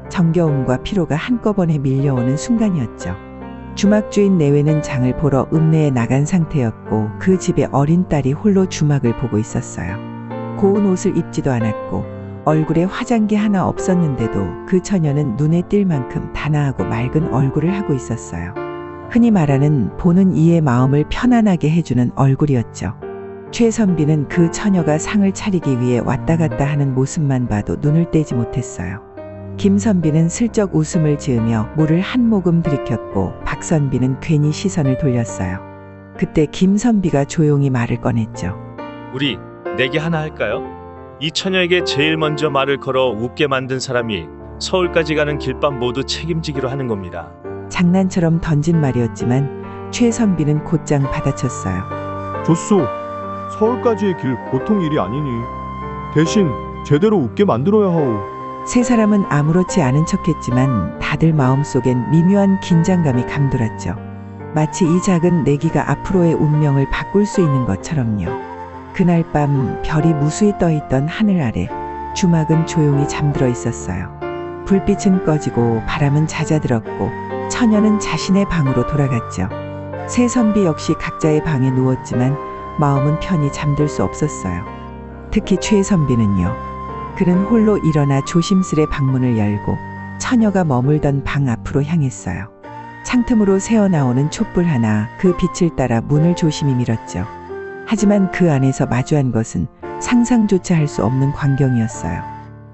Speaker 2: 정겨움과 피로가 한꺼번에 밀려오는 순간이었죠. 주막 주인 내외는 장을 보러 읍내에 나간 상태였고 그 집의 어린 딸이 홀로 주막을 보고 있었어요. 고운 옷을 입지도 않았고 얼굴에 화장기 하나 없었는데도 그 처녀는 눈에 띌 만큼 단아하고 맑은 얼굴을 하고 있었어요. 흔히 말하는 보는 이의 마음을 편안하게 해주는 얼굴이었죠. 최선비는 그 처녀가 상을 차리기 위해 왔다 갔다 하는 모습만 봐도 눈을 떼지 못했어요. 김선비는 슬쩍 웃음을 지으며 물을 한 모금 들이켰고 박선비는 괜히 시선을 돌렸어요. 그때 김선비가 조용히 말을 꺼냈죠.
Speaker 11: 우리 내기 하나 할까요? 이 처녀에게 제일 먼저 말을 걸어 웃게 만든 사람이 서울까지 가는 길밥 모두 책임지기로 하는 겁니다.
Speaker 2: 장난처럼 던진 말이었지만 최선비는 곧장 받아쳤어요.
Speaker 6: 좋소. 서울까지의 길 보통 일이 아니니 대신 제대로 웃게 만들어야 하오.
Speaker 2: 세 사람은 아무렇지 않은 척했지만 다들 마음속엔 미묘한 긴장감이 감돌았죠. 마치 이 작은 내기가 앞으로의 운명을 바꿀 수 있는 것처럼요. 그날 밤 별이 무수히 떠있던 하늘 아래 주막은 조용히 잠들어 있었어요. 불빛은 꺼지고 바람은 잦아들었고 처녀는 자신의 방으로 돌아갔죠. 세 선비 역시 각자의 방에 누웠지만 마음은 편히 잠들 수 없었어요. 특히 최 선비는요. 그는 홀로 일어나 조심스레 방문을 열고 처녀가 머물던 방 앞으로 향했어요. 창틈으로 새어나오는 촛불 하나 그 빛을 따라 문을 조심히 밀었죠. 하지만 그 안에서 마주한 것은 상상조차 할 수 없는 광경이었어요.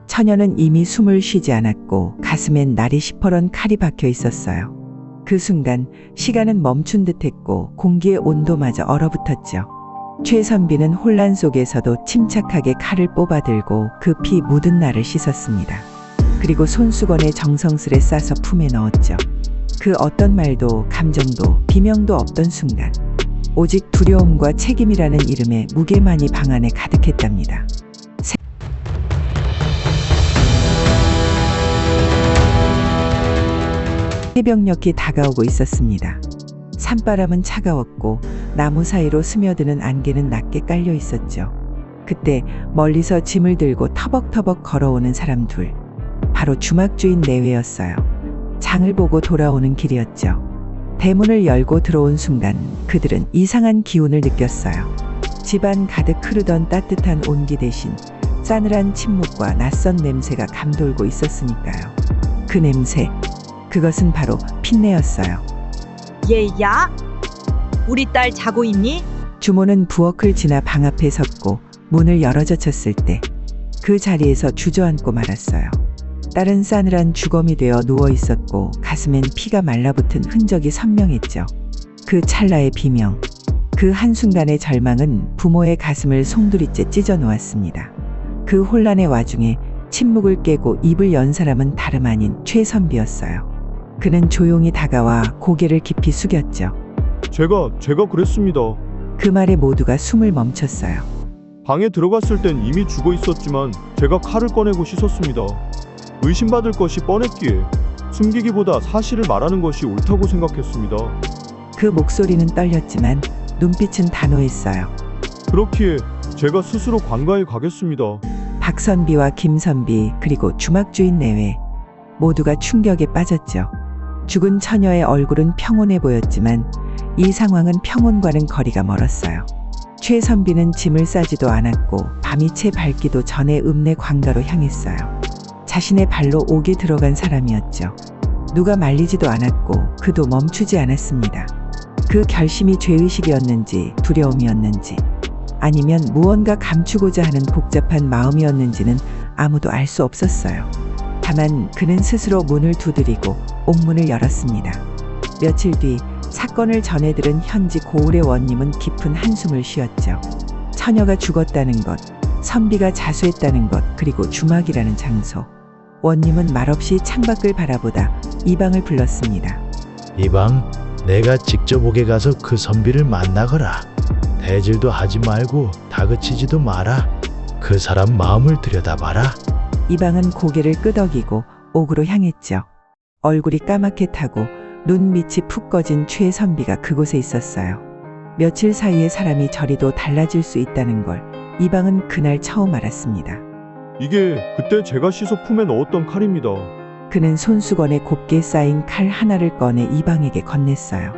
Speaker 2: 처녀는 이미 숨을 쉬지 않았고 가슴엔 날이 시퍼런 칼이 박혀 있었어요. 그 순간 시간은 멈춘 듯했고 공기의 온도마저 얼어붙었죠. 최선비는 혼란 속에서도 침착하게 칼을 뽑아들고 그 피 묻은 날을 씻었습니다. 그리고 손수건에 정성스레 싸서 품에 넣었죠. 그 어떤 말도 감정도 비명도 없던 순간 오직 두려움과 책임이라는 이름의 무게만이 방 안에 가득했답니다. 새벽녘이 다가오고 있었습니다. 산바람은 차가웠고 나무 사이로 스며드는 안개는 낮게 깔려 있었죠. 그때 멀리서 짐을 들고 터벅터벅 걸어오는 사람 둘. 바로 주막주인 내외였어요. 장을 보고 돌아오는 길이었죠. 대문을 열고 들어온 순간 그들은 이상한 기운을 느꼈어요. 집안 가득 흐르던 따뜻한 온기 대신 싸늘한 침묵과 낯선 냄새가 감돌고 있었으니까요. 그 냄새, 그것은 바로 핏내였어요.
Speaker 9: 얘야, 우리 딸 자고 있니?
Speaker 2: 주모는 부엌을 지나 방 앞에 섰고 문을 열어젖혔을 때 그 자리에서 주저앉고 말았어요. 딸은 싸늘한 주검이 되어 누워 있었고 가슴엔 피가 말라붙은 흔적이 선명했죠. 그 찰나의 비명, 그 한순간의 절망은 부모의 가슴을 송두리째 찢어 놓았습니다. 그 혼란의 와중에 침묵을 깨고 입을 연 사람은 다름 아닌 최선비였어요. 그는 조용히 다가와 고개를 깊이 숙였죠.
Speaker 6: 제가 그랬습니다.
Speaker 2: 그 말에 모두가 숨을 멈췄어요.
Speaker 6: 방에 들어갔을 땐 이미 죽어 있었지만 제가 칼을 꺼내고 씻었습니다. 의심받을 것이 뻔했기에 숨기기보다 사실을 말하는 것이 옳다고 생각했습니다.
Speaker 2: 그 목소리는 떨렸지만 눈빛은 단호했어요.
Speaker 6: 그렇기에 제가 스스로 관가에 가겠습니다.
Speaker 2: 박선비와 김선비 그리고 주막주인 내외 모두가 충격에 빠졌죠. 죽은 처녀의 얼굴은 평온해 보였지만 이 상황은 평온과는 거리가 멀었어요. 최선비는 짐을 싸지도 않았고 밤이 채 밝기도 전에 읍내 관가로 향했어요. 자신의 발로 옥에 들어간 사람이었죠. 누가 말리지도 않았고 그도 멈추지 않았습니다. 그 결심이 죄의식이었는지 두려움이었는지 아니면 무언가 감추고자 하는 복잡한 마음이었는지는 아무도 알 수 없었어요. 다만 그는 스스로 문을 두드리고 옥문을 열었습니다. 며칠 뒤 사건을 전해들은 현지 고을의 원님은 깊은 한숨을 쉬었죠. 처녀가 죽었다는 것, 선비가 자수했다는 것, 그리고 주막이라는 장소. 원님은 말없이 창밖을 바라보다 이방을 불렀습니다.
Speaker 4: 이방, 내가 직접 옥에 가서 그 선비를 만나거라. 대질도 하지 말고 다그치지도 마라. 그 사람 마음을 들여다봐라.
Speaker 2: 이방은 고개를 끄덕이고 옥으로 향했죠. 얼굴이 까맣게 타고 눈밑이 푹 꺼진 최선비가 그곳에 있었어요. 며칠 사이에 사람이 저리도 달라질 수 있다는 걸 이방은 그날 처음 알았습니다.
Speaker 6: 이게 그때 제가 씻어 품에 넣었던 칼입니다.
Speaker 2: 그는 손수건에 곱게 쌓인 칼 하나를 꺼내 이방에게 건넸어요.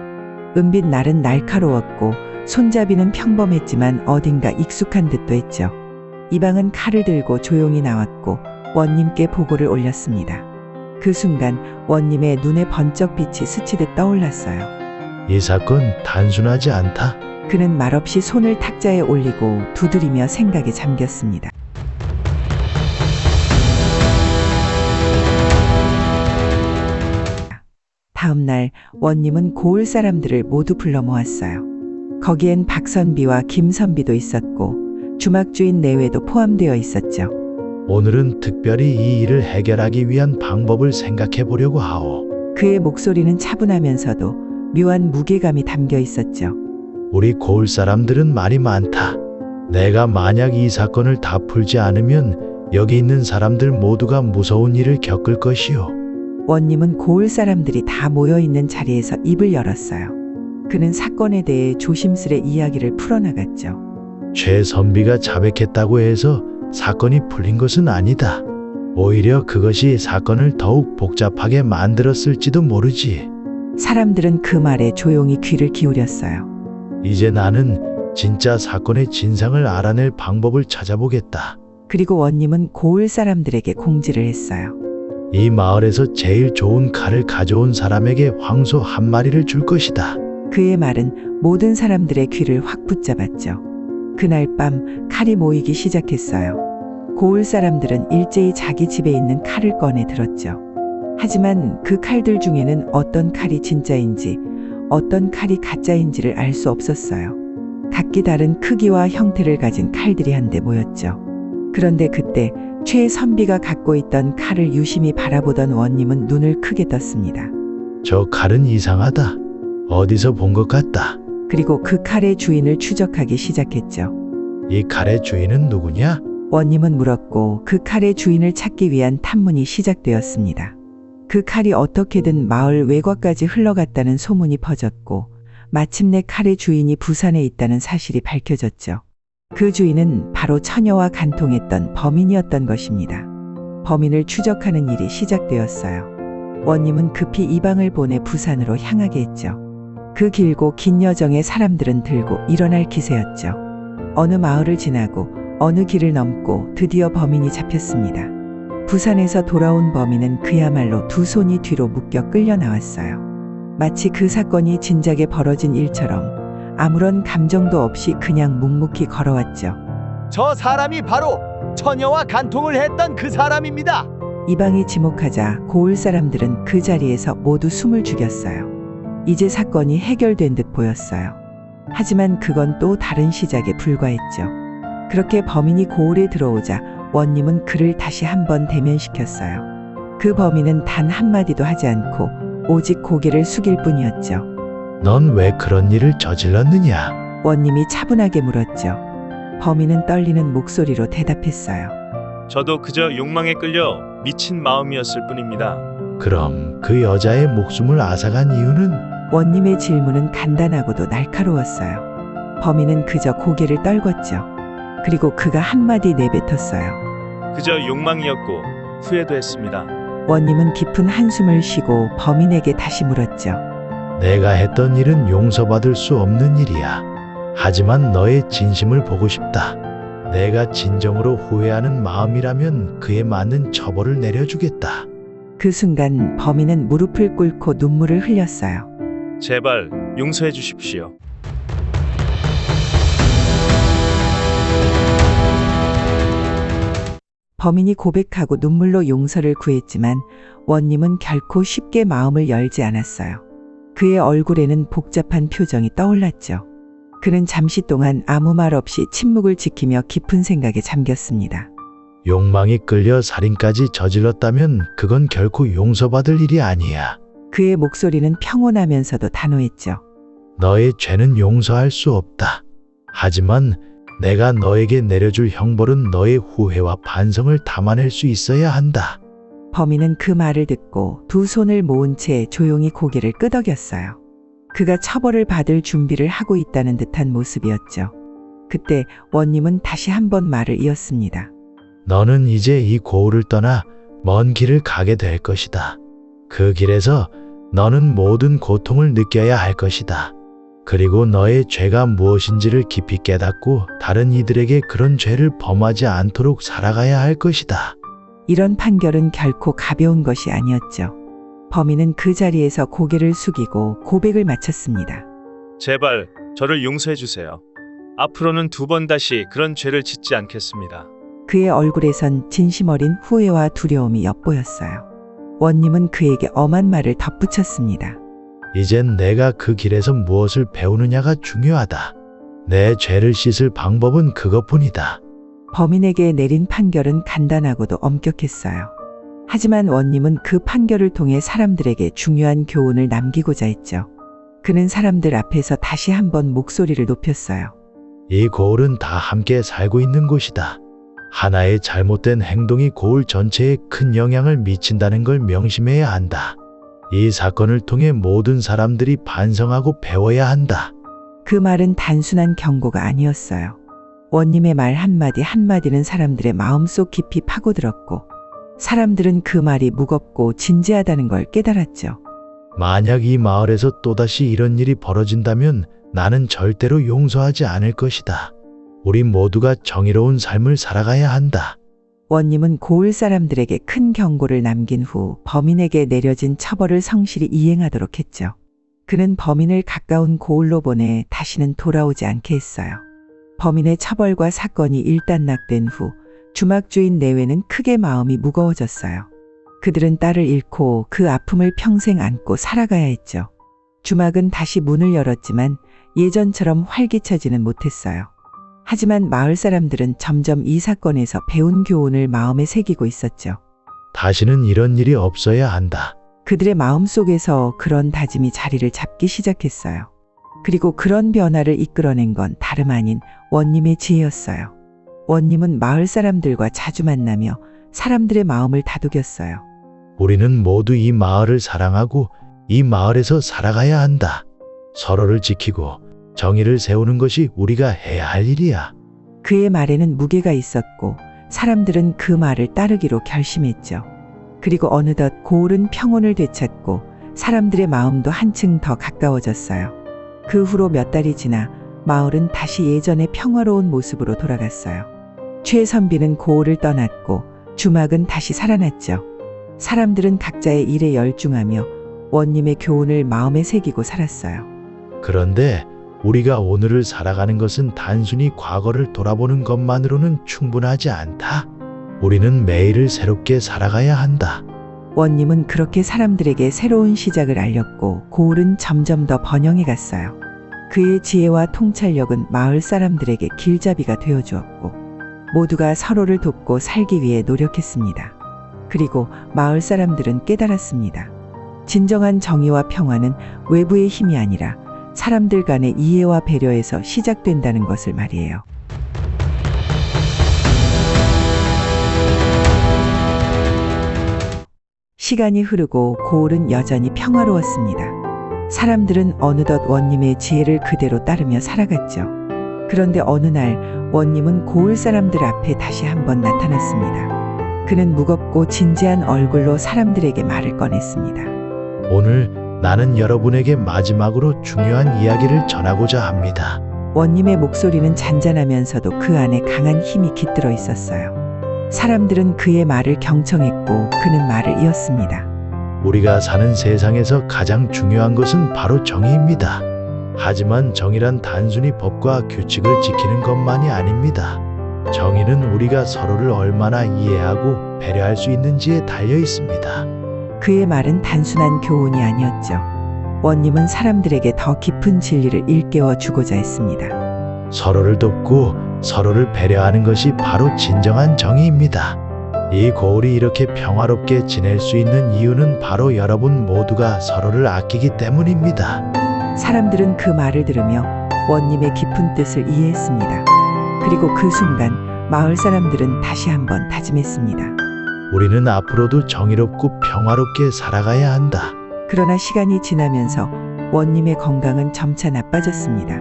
Speaker 2: 은빛 날은 날카로웠고 손잡이는 평범했지만 어딘가 익숙한 듯도 했죠. 이방은 칼을 들고 조용히 나왔고 원님께 보고를 올렸습니다. 그 순간 원님의 눈에 번쩍 빛이 스치듯 떠올랐어요.
Speaker 4: 이 사건 단순하지 않다.
Speaker 2: 그는 말없이 손을 탁자에 올리고 두드리며 생각에 잠겼습니다. 다음 날 원님은 고을 사람들을 모두 불러 모았어요. 거기엔 박선비와 김선비도 있었고 주막주인 내외도 포함되어 있었죠.
Speaker 4: 오늘은 특별히 이 일을 해결하기 위한 방법을 생각해 보려고 하오.
Speaker 2: 그의 목소리는 차분하면서도 묘한 무게감이 담겨 있었죠.
Speaker 4: 우리 고을 사람들은 말이 많다. 내가 만약 이 사건을 다 풀지 않으면 여기 있는 사람들 모두가 무서운 일을 겪을 것이오.
Speaker 2: 원님은 고을 사람들이 다 모여있는 자리에서 입을 열었어요. 그는 사건에 대해 조심스레 이야기를 풀어나갔죠.
Speaker 4: 최선비가 자백했다고 해서 사건이 풀린 것은 아니다. 오히려 그것이 사건을 더욱 복잡하게 만들었을지도 모르지.
Speaker 2: 사람들은 그 말에 조용히 귀를 기울였어요.
Speaker 4: 이제 나는 진짜 사건의 진상을 알아낼 방법을 찾아보겠다.
Speaker 2: 그리고 원님은 고을 사람들에게 공지를 했어요.
Speaker 4: 이 마을에서 제일 좋은 칼을 가져온 사람에게 황소 한 마리를 줄 것이다.
Speaker 2: 그의 말은 모든 사람들의 귀를 확 붙잡았죠. 그날 밤 칼이 모이기 시작했어요. 고을 사람들은 일제히 자기 집에 있는 칼을 꺼내 들었죠. 하지만 그 칼들 중에는 어떤 칼이 진짜인지 어떤 칼이 가짜인지를 알 수 없었어요. 각기 다른 크기와 형태를 가진 칼들이 한데 모였죠. 그런데 그때 최선비가 갖고 있던 칼을 유심히 바라보던 원님은 눈을 크게 떴습니다.
Speaker 4: 저 칼은 이상하다. 어디서 본 것 같다.
Speaker 2: 그리고 그 칼의 주인을 추적하기 시작했죠.
Speaker 4: 이 칼의 주인은 누구냐?
Speaker 2: 원님은 물었고 그 칼의 주인을 찾기 위한 탐문이 시작되었습니다. 그 칼이 어떻게든 마을 외곽까지 흘러갔다는 소문이 퍼졌고 마침내 칼의 주인이 부산에 있다는 사실이 밝혀졌죠. 그 주인은 바로 처녀와 간통했던 범인이었던 것입니다. 범인을 추적하는 일이 시작되었어요. 원님은 급히 이방을 보내 부산으로 향하게 했죠. 그 길고 긴 여정에 사람들은 들고 일어날 기세였죠. 어느 마을을 지나고 어느 길을 넘고 드디어 범인이 잡혔습니다. 부산에서 돌아온 범인은 그야말로 두 손이 뒤로 묶여 끌려 나왔어요. 마치 그 사건이 진작에 벌어진 일처럼 아무런 감정도 없이 그냥 묵묵히 걸어왔죠.
Speaker 7: 저 사람이 바로 처녀와 간통을 했던 그 사람입니다.
Speaker 2: 이방이 지목하자 고을 사람들은 그 자리에서 모두 숨을 죽였어요. 이제 사건이 해결된 듯 보였어요. 하지만 그건 또 다른 시작에 불과했죠. 그렇게 범인이 고을에 들어오자 원님은 그를 다시 한번 대면시켰어요. 그 범인은 단 한마디도 하지 않고 오직 고개를 숙일 뿐이었죠.
Speaker 4: 넌 왜 그런 일을 저질렀느냐?
Speaker 2: 원님이 차분하게 물었죠. 범인은 떨리는 목소리로 대답했어요.
Speaker 11: 저도 그저 욕망에 끌려 미친 마음이었을 뿐입니다.
Speaker 4: 그럼 그 여자의 목숨을 앗아간 이유는?
Speaker 2: 원님의 질문은 간단하고도 날카로웠어요. 범인은 그저 고개를 떨궜죠. 그리고 그가 한마디 내뱉었어요.
Speaker 11: 그저 욕망이었고 후회도 했습니다.
Speaker 2: 원님은 깊은 한숨을 쉬고 범인에게 다시 물었죠.
Speaker 4: 내가 했던 일은 용서받을 수 없는 일이야. 하지만 너의 진심을 보고 싶다. 내가 진정으로 후회하는 마음이라면 그에 맞는 처벌을 내려주겠다.
Speaker 2: 그 순간 범인은 무릎을 꿇고 눈물을 흘렸어요.
Speaker 11: 제발 용서해 주십시오.
Speaker 2: 범인이 고백하고 눈물로 용서를 구했지만 원님은 결코 쉽게 마음을 열지 않았어요. 그의 얼굴에는 복잡한 표정이 떠올랐죠. 그는 잠시 동안 아무 말 없이 침묵을 지키며 깊은 생각에 잠겼습니다.
Speaker 4: 욕망이 끌려 살인까지 저질렀다면 그건 결코 용서받을 일이 아니야.
Speaker 2: 그의 목소리는 평온하면서도 단호했죠.
Speaker 4: 너의 죄는 용서할 수 없다. 하지만 내가 너에게 내려줄 형벌은 너의 후회와 반성을 담아낼 수 있어야 한다.
Speaker 2: 범인은 그 말을 듣고 두 손을 모은 채 조용히 고개를 끄덕였어요. 그가 처벌을 받을 준비를 하고 있다는 듯한 모습이었죠. 그때 원님은 다시 한번 말을 이었습니다.
Speaker 4: 너는 이제 이 고을을 떠나 먼 길을 가게 될 것이다. 그 길에서 너는 모든 고통을 느껴야 할 것이다. 그리고 너의 죄가 무엇인지를 깊이 깨닫고 다른 이들에게 그런 죄를 범하지 않도록 살아가야 할 것이다.
Speaker 2: 이런 판결은 결코 가벼운 것이 아니었죠. 범인은 그 자리에서 고개를 숙이고 고백을 마쳤습니다.
Speaker 11: 제발 저를 용서해 주세요. 앞으로는 2번 다시 그런 죄를 짓지 않겠습니다.
Speaker 2: 그의 얼굴에선 진심 어린 후회와 두려움이 엿보였어요. 원님은 그에게 엄한 말을 덧붙였습니다.
Speaker 4: 이젠 내가 그 길에서 무엇을 배우느냐가 중요하다. 내 죄를 씻을 방법은 그것뿐이다.
Speaker 2: 범인에게 내린 판결은 간단하고도 엄격했어요. 하지만 원님은 그 판결을 통해 사람들에게 중요한 교훈을 남기고자 했죠. 그는 사람들 앞에서 다시 한번 목소리를 높였어요.
Speaker 4: 이 고을은 다 함께 살고 있는 곳이다. 하나의 잘못된 행동이 고을 전체에 큰 영향을 미친다는 걸 명심해야 한다. 이 사건을 통해 모든 사람들이 반성하고 배워야 한다.
Speaker 2: 그 말은 단순한 경고가 아니었어요. 원님의 말 한마디 한마디는 사람들의 마음속 깊이 파고들었고 사람들은 그 말이 무겁고 진지하다는 걸 깨달았죠.
Speaker 4: 만약 이 마을에서 또다시 이런 일이 벌어진다면 나는 절대로 용서하지 않을 것이다. 우리 모두가 정의로운 삶을 살아가야 한다.
Speaker 2: 원님은 고을 사람들에게 큰 경고를 남긴 후 범인에게 내려진 처벌을 성실히 이행하도록 했죠. 그는 범인을 가까운 고을로 보내 다시는 돌아오지 않게 했어요. 범인의 처벌과 사건이 일단락된 후 주막주인 내외는 크게 마음이 무거워졌어요. 그들은 딸을 잃고 그 아픔을 평생 안고 살아가야 했죠. 주막은 다시 문을 열었지만 예전처럼 활기차지는 못했어요. 하지만 마을 사람들은 점점 이 사건에서 배운 교훈을 마음에 새기고 있었죠.
Speaker 4: 다시는 이런 일이 없어야 한다.
Speaker 2: 그들의 마음속에서 그런 다짐이 자리를 잡기 시작했어요. 그리고 그런 변화를 이끌어낸 건 다름 아닌 원님의 지혜였어요. 원님은 마을 사람들과 자주 만나며 사람들의 마음을 다독였어요.
Speaker 4: 우리는 모두 이 마을을 사랑하고 이 마을에서 살아가야 한다. 서로를 지키고 정의를 세우는 것이 우리가 해야 할 일이야.
Speaker 2: 그의 말에는 무게가 있었고 사람들은 그 말을 따르기로 결심했죠. 그리고 어느덧 고을은 평온을 되찾고 사람들의 마음도 한층 더 가까워졌어요. 그 후로 몇 달이 지나 마을은 다시 예전의 평화로운 모습으로 돌아갔어요. 최선비는 고을을 떠났고 주막은 다시 살아났죠. 사람들은 각자의 일에 열중하며 원님의 교훈을 마음에 새기고 살았어요.
Speaker 4: 그런데 우리가 오늘을 살아가는 것은 단순히 과거를 돌아보는 것만으로는 충분하지 않다. 우리는 매일을 새롭게 살아가야 한다.
Speaker 2: 원님은 그렇게 사람들에게 새로운 시작을 알렸고 고을은 점점 더 번영해 갔어요. 그의 지혜와 통찰력은 마을 사람들에게 길잡이가 되어주었고 모두가 서로를 돕고 살기 위해 노력했습니다. 그리고 마을 사람들은 깨달았습니다. 진정한 정의와 평화는 외부의 힘이 아니라 사람들 간의 이해와 배려에서 시작된다는 것을 말이에요. 시간이 흐르고 고을은 여전히 평화로웠습니다. 사람들은 어느덧 원님의 지혜를 그대로 따르며 살아갔죠. 그런데 어느 날 원님은 고을 사람들 앞에 다시 한번 나타났습니다. 그는 무겁고 진지한 얼굴로 사람들에게 말을 꺼냈습니다.
Speaker 4: 오늘 나는 여러분에게 마지막으로 중요한 이야기를 전하고자 합니다.
Speaker 2: 원님의 목소리는 잔잔하면서도 그 안에 강한 힘이 깃들어 있었어요. 사람들은 그의 말을 경청했고 그는 말을 이었습니다.
Speaker 4: 우리가 사는 세상에서 가장 중요한 것은 바로 정의입니다. 하지만 정의란 단순히 법과 규칙을 지키는 것만이 아닙니다. 정의는 우리가 서로를 얼마나 이해하고 배려할 수 있는지에 달려 있습니다.
Speaker 2: 그의 말은 단순한 교훈이 아니었죠. 원님은 사람들에게 더 깊은 진리를 일깨워 주고자 했습니다.
Speaker 4: 서로를 돕고 서로를 배려하는 것이 바로 진정한 정의입니다. 이 고을이 이렇게 평화롭게 지낼 수 있는 이유는 바로 여러분 모두가 서로를 아끼기 때문입니다.
Speaker 2: 사람들은 그 말을 들으며 원님의 깊은 뜻을 이해했습니다. 그리고 그 순간 마을 사람들은 다시 한번 다짐했습니다.
Speaker 4: 우리는 앞으로도 정의롭고 평화롭게 살아가야 한다.
Speaker 2: 그러나 시간이 지나면서 원님의 건강은 점차 나빠졌습니다.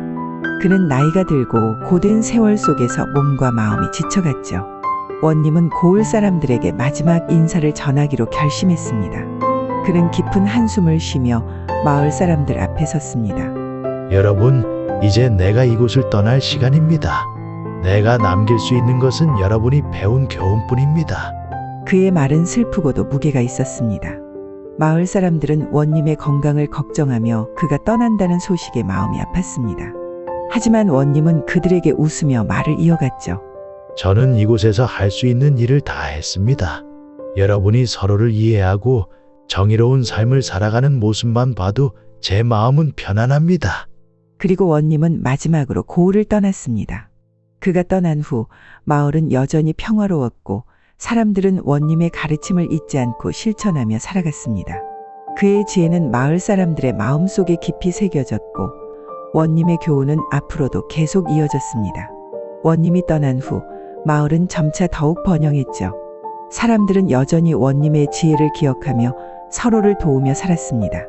Speaker 2: 그는 나이가 들고 고된 세월 속에서 몸과 마음이 지쳐갔죠. 원님은 고을 사람들에게 마지막 인사를 전하기로 결심했습니다. 그는 깊은 한숨을 쉬며 마을 사람들 앞에 섰습니다.
Speaker 4: 여러분, 이제 내가 이곳을 떠날 시간입니다. 내가 남길 수 있는 것은 여러분이 배운 교훈뿐입니다.
Speaker 2: 그의 말은 슬프고도 무게가 있었습니다. 마을 사람들은 원님의 건강을 걱정하며 그가 떠난다는 소식에 마음이 아팠습니다. 하지만 원님은 그들에게 웃으며 말을 이어갔죠.
Speaker 4: 저는 이곳에서 할 수 있는 일을 다 했습니다. 여러분이 서로를 이해하고 정의로운 삶을 살아가는 모습만 봐도 제 마음은 편안합니다.
Speaker 2: 그리고 원님은 마지막으로 고을을 떠났습니다. 그가 떠난 후 마을은 여전히 평화로웠고 사람들은 원님의 가르침을 잊지 않고 실천하며 살아갔습니다. 그의 지혜는 마을 사람들의 마음속에 깊이 새겨졌고 원님의 교훈은 앞으로도 계속 이어졌습니다. 원님이 떠난 후 마을은 점차 더욱 번영했죠. 사람들은 여전히 원님의 지혜를 기억하며 서로를 도우며 살았습니다.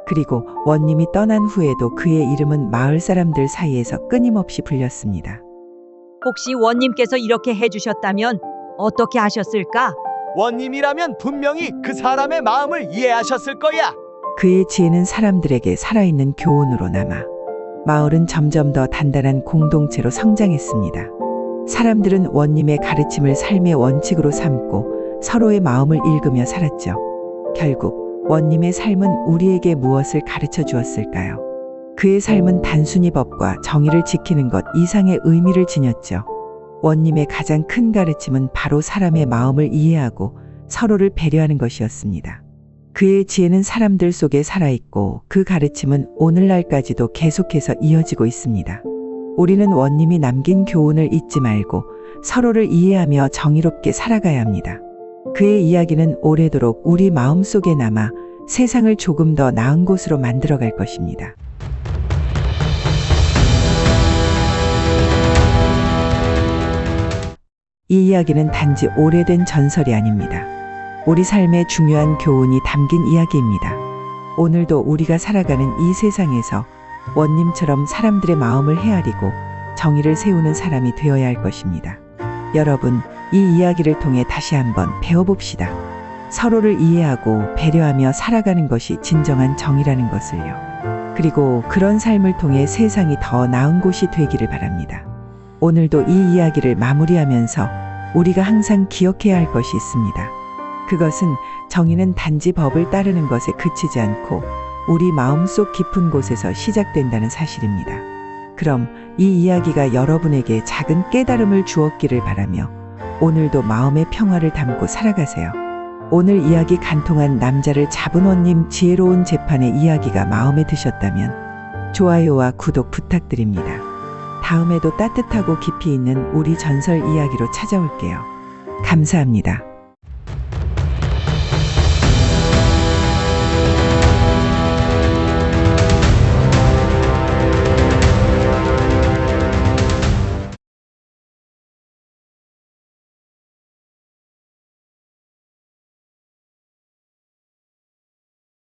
Speaker 2: 그리고 원님이 떠난 후에도 그의 이름은 마을 사람들 사이에서 끊임없이 불렸습니다.
Speaker 9: 혹시 원님께서 이렇게 해주셨다면 어떻게 하셨을까?
Speaker 7: 원님이라면 분명히 그 사람의 마음을 이해하셨을 거야.
Speaker 2: 그의 지혜는 사람들에게 살아있는 교훈으로 남아 마을은 점점 더 단단한 공동체로 성장했습니다. 사람들은 원님의 가르침을 삶의 원칙으로 삼고 서로의 마음을 읽으며 살았죠. 결국 원님의 삶은 우리에게 무엇을 가르쳐 주었을까요? 그의 삶은 단순히 법과 정의를 지키는 것 이상의 의미를 지녔죠. 원님의 가장 큰 가르침은 바로 사람의 마음을 이해하고 서로를 배려하는 것이었습니다. 그의 지혜는 사람들 속에 살아있고 그 가르침은 오늘날까지도 계속해서 이어지고 있습니다. 우리는 원님이 남긴 교훈을 잊지 말고 서로를 이해하며 정의롭게 살아가야 합니다. 그의 이야기는 오래도록 우리 마음속에 남아 세상을 조금 더 나은 곳으로 만들어갈 것입니다. 이 이야기는 단지 오래된 전설이 아닙니다. 우리 삶의 중요한 교훈이 담긴 이야기입니다. 오늘도 우리가 살아가는 이 세상에서 원님처럼 사람들의 마음을 헤아리고 정의를 세우는 사람이 되어야 할 것입니다. 여러분, 이 이야기를 통해 다시 한번 배워봅시다. 서로를 이해하고 배려하며 살아가는 것이 진정한 정의라는 것을요. 그리고 그런 삶을 통해 세상이 더 나은 곳이 되기를 바랍니다. 오늘도 이 이야기를 마무리하면서 우리가 항상 기억해야 할 것이 있습니다. 그것은 정의는 단지 법을 따르는 것에 그치지 않고 우리 마음속 깊은 곳에서 시작된다는 사실입니다. 그럼 이 이야기가 여러분에게 작은 깨달음을 주었기를 바라며 오늘도 마음의 평화를 담고 살아가세요. 오늘 이야기 간통한 남자를 잡은 원님 지혜로운 재판의 이야기가 마음에 드셨다면 좋아요와 구독 부탁드립니다. 다음에도 따뜻하고 깊이 있는 우리 전설 이야기로 찾아올게요. 감사합니다.